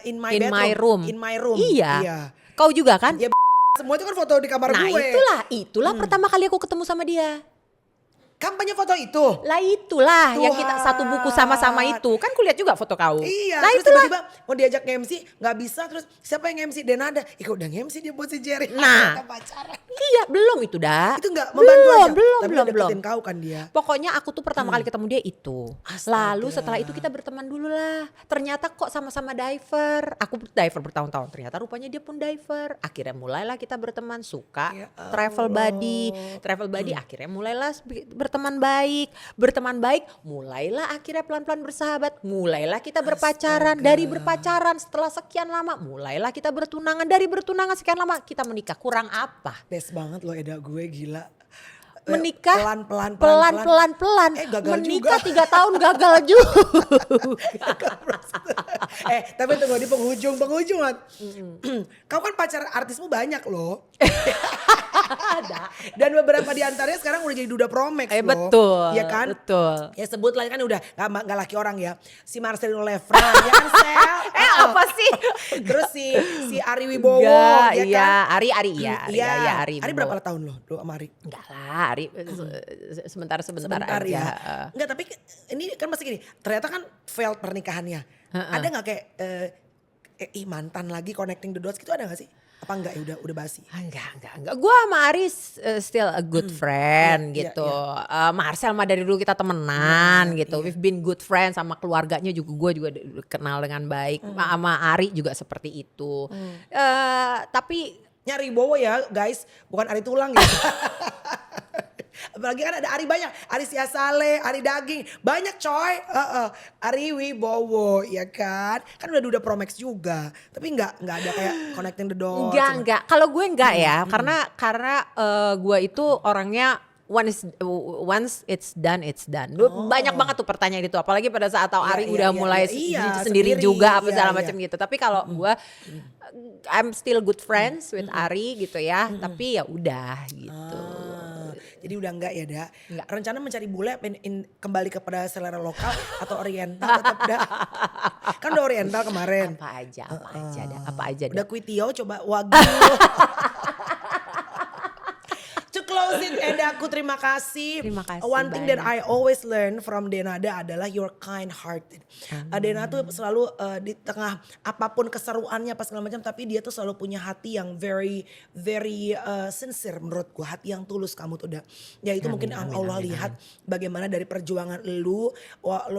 in my In bedroom. my room. In my room. Iya. Kau juga kan? Ya semua itu kan foto di kamar Nah gue. itulah pertama kali aku ketemu sama dia. Kampanye foto itu. Lah itulah yang Tuhan. kita satu buku sama-sama itu. Kan kulihat juga foto kau. Iya, Lah terus itulah. tiba-tiba mau diajak nge-MC gak bisa, terus siapa yang nge-MC? Denada. Ika udah nge-MC dia buat si Jerry. Nah. Kita pacaran. Iya belum itu dah. Itu gak membantu aja. Tapi Belum. deketin kau kan dia. Pokoknya aku tuh pertama kali ketemu dia itu. Astaga. Lalu setelah itu kita berteman dulu lah. Ternyata kok sama-sama diver. Aku diver bertahun-tahun. Ternyata rupanya dia pun diver. Akhirnya mulailah kita berteman, suka Ya travel buddy. Travel buddy akhirnya mulailah berteman baik. Berteman baik mulailah akhirnya pelan-pelan bersahabat. Mulailah kita berpacaran. Dari berpacaran setelah sekian lama mulailah kita bertunangan. Dari bertunangan sekian lama kita menikah. Kurang apa? Best banget loh Eda, gue gila. Menikah pelan-pelan. Gagal menikah juga. 3 tahun gagal juga. Tapi tunggu di penghujung. Kau kan pacar artismu banyak loh. Dan beberapa di antaranya sekarang udah jadi duda Promax loh. Betul. Ya kan? Betul. Ya sebut lah kan udah gak laki orang ya. Si Marcelino Lefran ya kan Sel. Apa sih? Terus si Ari Wibowo Enggak, ya iya. kan. Ari Ari Wibowo. berapa tahun loh sama Ari? Enggak lah, Ari sebentar aja. Ya. Enggak tapi ini kan masih gini. Ternyata kan failed pernikahannya. Ada gak kayak mantan lagi connecting the dots gitu ada gak sih? Apa enggak ya udah basi? Enggak. Gue sama Aris still a good friend gitu. Marcel mah dari dulu kita temenan gitu. We've been good friends sama keluarganya juga gue juga kenal dengan baik. Sama Ari juga seperti itu. Tapi Nyari Bowo ya guys, bukan Ari tulang ya. Apalagi kan ada Ari banyak, Ari Siasale, Ari Daging, banyak coy. Ari Wibowo ya kan. Kan udah Promax juga, tapi nggak ada kayak connecting the dots. Enggak. Kalau gue enggak ya, karena gue itu orangnya once it's done. Banyak banget tuh pertanyaan itu, apalagi pada saat tahu Ari udah mulai sendiri juga apa segala macam gitu. Tapi kalau gue I'm still good friends with Ari gitu ya, tapi ya udah gitu. Jadi udah enggak ya, Da? Enggak. Rencana mencari bule kembali kepada selera lokal atau oriental tetap, Da? Kan udah oriental kemarin. Apa aja. Udah kuitio coba wagyu. To close it, Edaku terima kasih. One thing that I always learn from Denada adalah you're kind hearted. Dena tuh selalu di tengah apapun keseruannya pas segala macam, tapi dia tuh selalu punya hati yang very sincere menurut gua, hati yang tulus kamu tuh, Da. Ya itu mungkin Allah lihat bagaimana dari perjuangan lo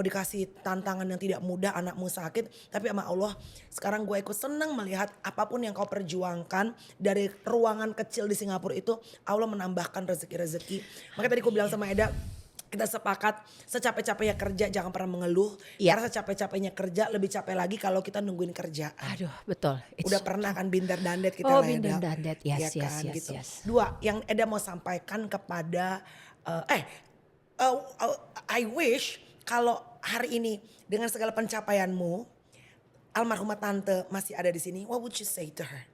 dikasih tantangan yang tidak mudah, anakmu sakit, tapi sama Allah sekarang gue ikut senang melihat apapun yang kau perjuangkan dari ruangan kecil di Singapura itu Allah menambahkan rezeki-rezeki. Makanya tadi gue bilang sama Eda, kita sepakat secapek-capeknya kerja jangan pernah mengeluh. Karena secapek-capeknya kerja lebih capek lagi kalau kita nungguin kerjaan. Aduh betul. Udah pernah kan bintar-dandet kita lah Eda. Bintar-dandet, yes. Dua, yang Eda mau sampaikan kepada, I wish kalau hari ini dengan segala pencapaianmu, almarhumah tante masih ada di sini, what would you say to her?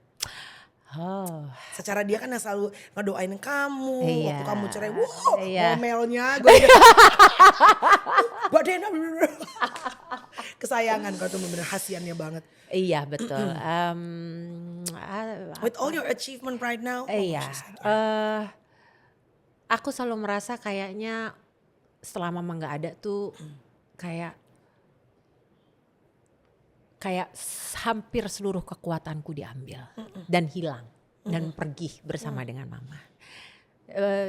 Secara dia kan yang selalu ngedoain kamu waktu kamu cerai. Ngomelnya gue Dena bener-bener kesayangan kau tuh bener-bener hasiannya banget. Iya betul. With all your achievement right now. Aku selalu merasa kayaknya setelah mama nggak ada tuh kayak hampir seluruh kekuatanku diambil dan hilang dan pergi bersama dengan mama.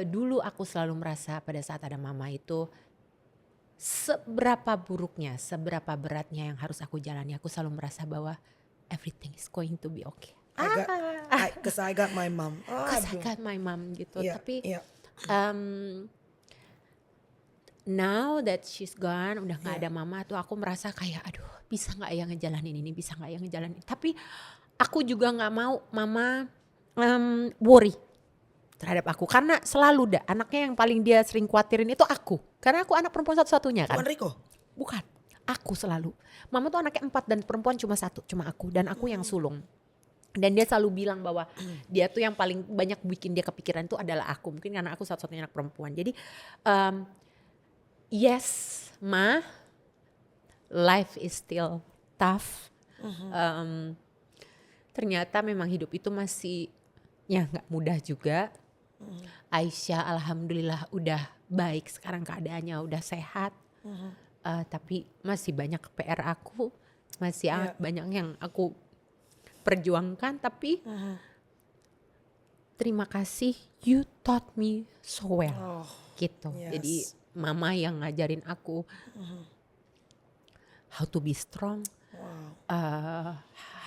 Dulu aku selalu merasa pada saat ada mama itu seberapa buruknya, seberapa beratnya yang harus aku jalani, aku selalu merasa bahwa everything is going to be okay. Cause I got my mom. Cause I got my mom gitu. Tapi now that she's gone, udah gak ada mama tuh aku merasa kayak aduh bisa gak ya ngejalanin ini, bisa gak ya ngejalanin. Tapi aku juga gak mau mama worry terhadap aku. Karena selalu anaknya yang paling dia sering khawatirin itu aku. Karena aku anak perempuan satu-satunya kan. Bukan Riko? Bukan, aku selalu. Mama tuh anaknya 4 dan perempuan cuma 1, cuma aku. Dan aku yang sulung. Dan dia selalu bilang bahwa dia tuh yang paling banyak bikin dia kepikiran itu adalah aku. Mungkin karena aku satu-satunya anak perempuan. Jadi yes, Ma, life is still tough. Ternyata memang hidup itu masih gak mudah juga. Aisyah alhamdulillah udah baik sekarang keadaannya, udah sehat. Tapi masih banyak PR aku, masih banyak yang aku perjuangkan. Tapi terima kasih, you taught me so well. Gitu. Jadi mama yang ngajarin aku how to be strong,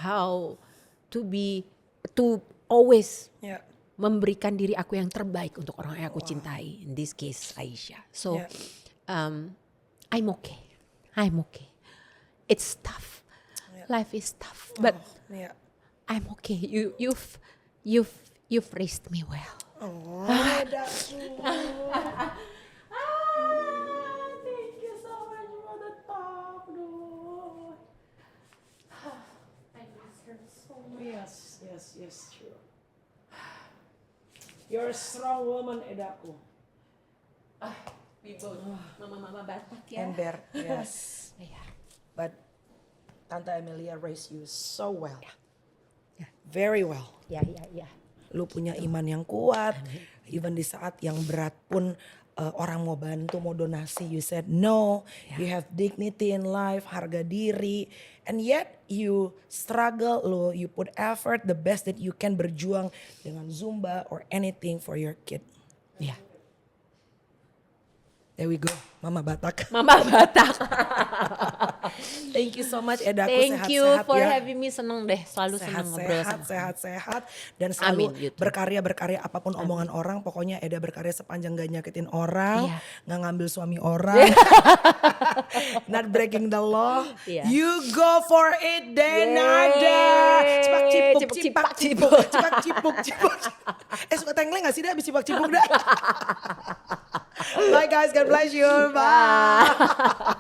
how to always memberikan diri aku yang terbaik untuk orang yang aku cintai. In this case Aisyah. So I'm okay. It's tough. Life is tough, but I'm okay. You've raised me well. That's Thank you so much for the talk, dude. I miss her so much. Yes, true. You're a strong woman, Edaku. Mama Batak ya. Ember, yes. Iya. But Tante Emilia raised you so well. Ya. Very well. Ya. Lu punya iman yang kuat. Even di saat yang berat pun orang mau bantu, mau donasi, you said no. You have dignity in life, harga diri. And yet you struggle, you put effort, the best that you can, berjuang dengan Zumba or anything for your kid. Iya. There we go, Mama Batak. Mama Batak. Thank you so much Edaku, Thank you sehat-sehat for ya. having me, seneng deh, selalu seneng ngobrol sama kamu. Sehat-sehat dan selalu Amin, gitu. berkarya apapun omongan orang, pokoknya Eda berkarya sepanjang gak nyakitin orang, Iya. gak ngambil suami orang, not breaking the law. Iya. You go for it, Denada. Yeay. Cipak cipuk. Suka tengleng gak sih dah abis cipak cipuk dah? Bye guys, God bless you. Bye.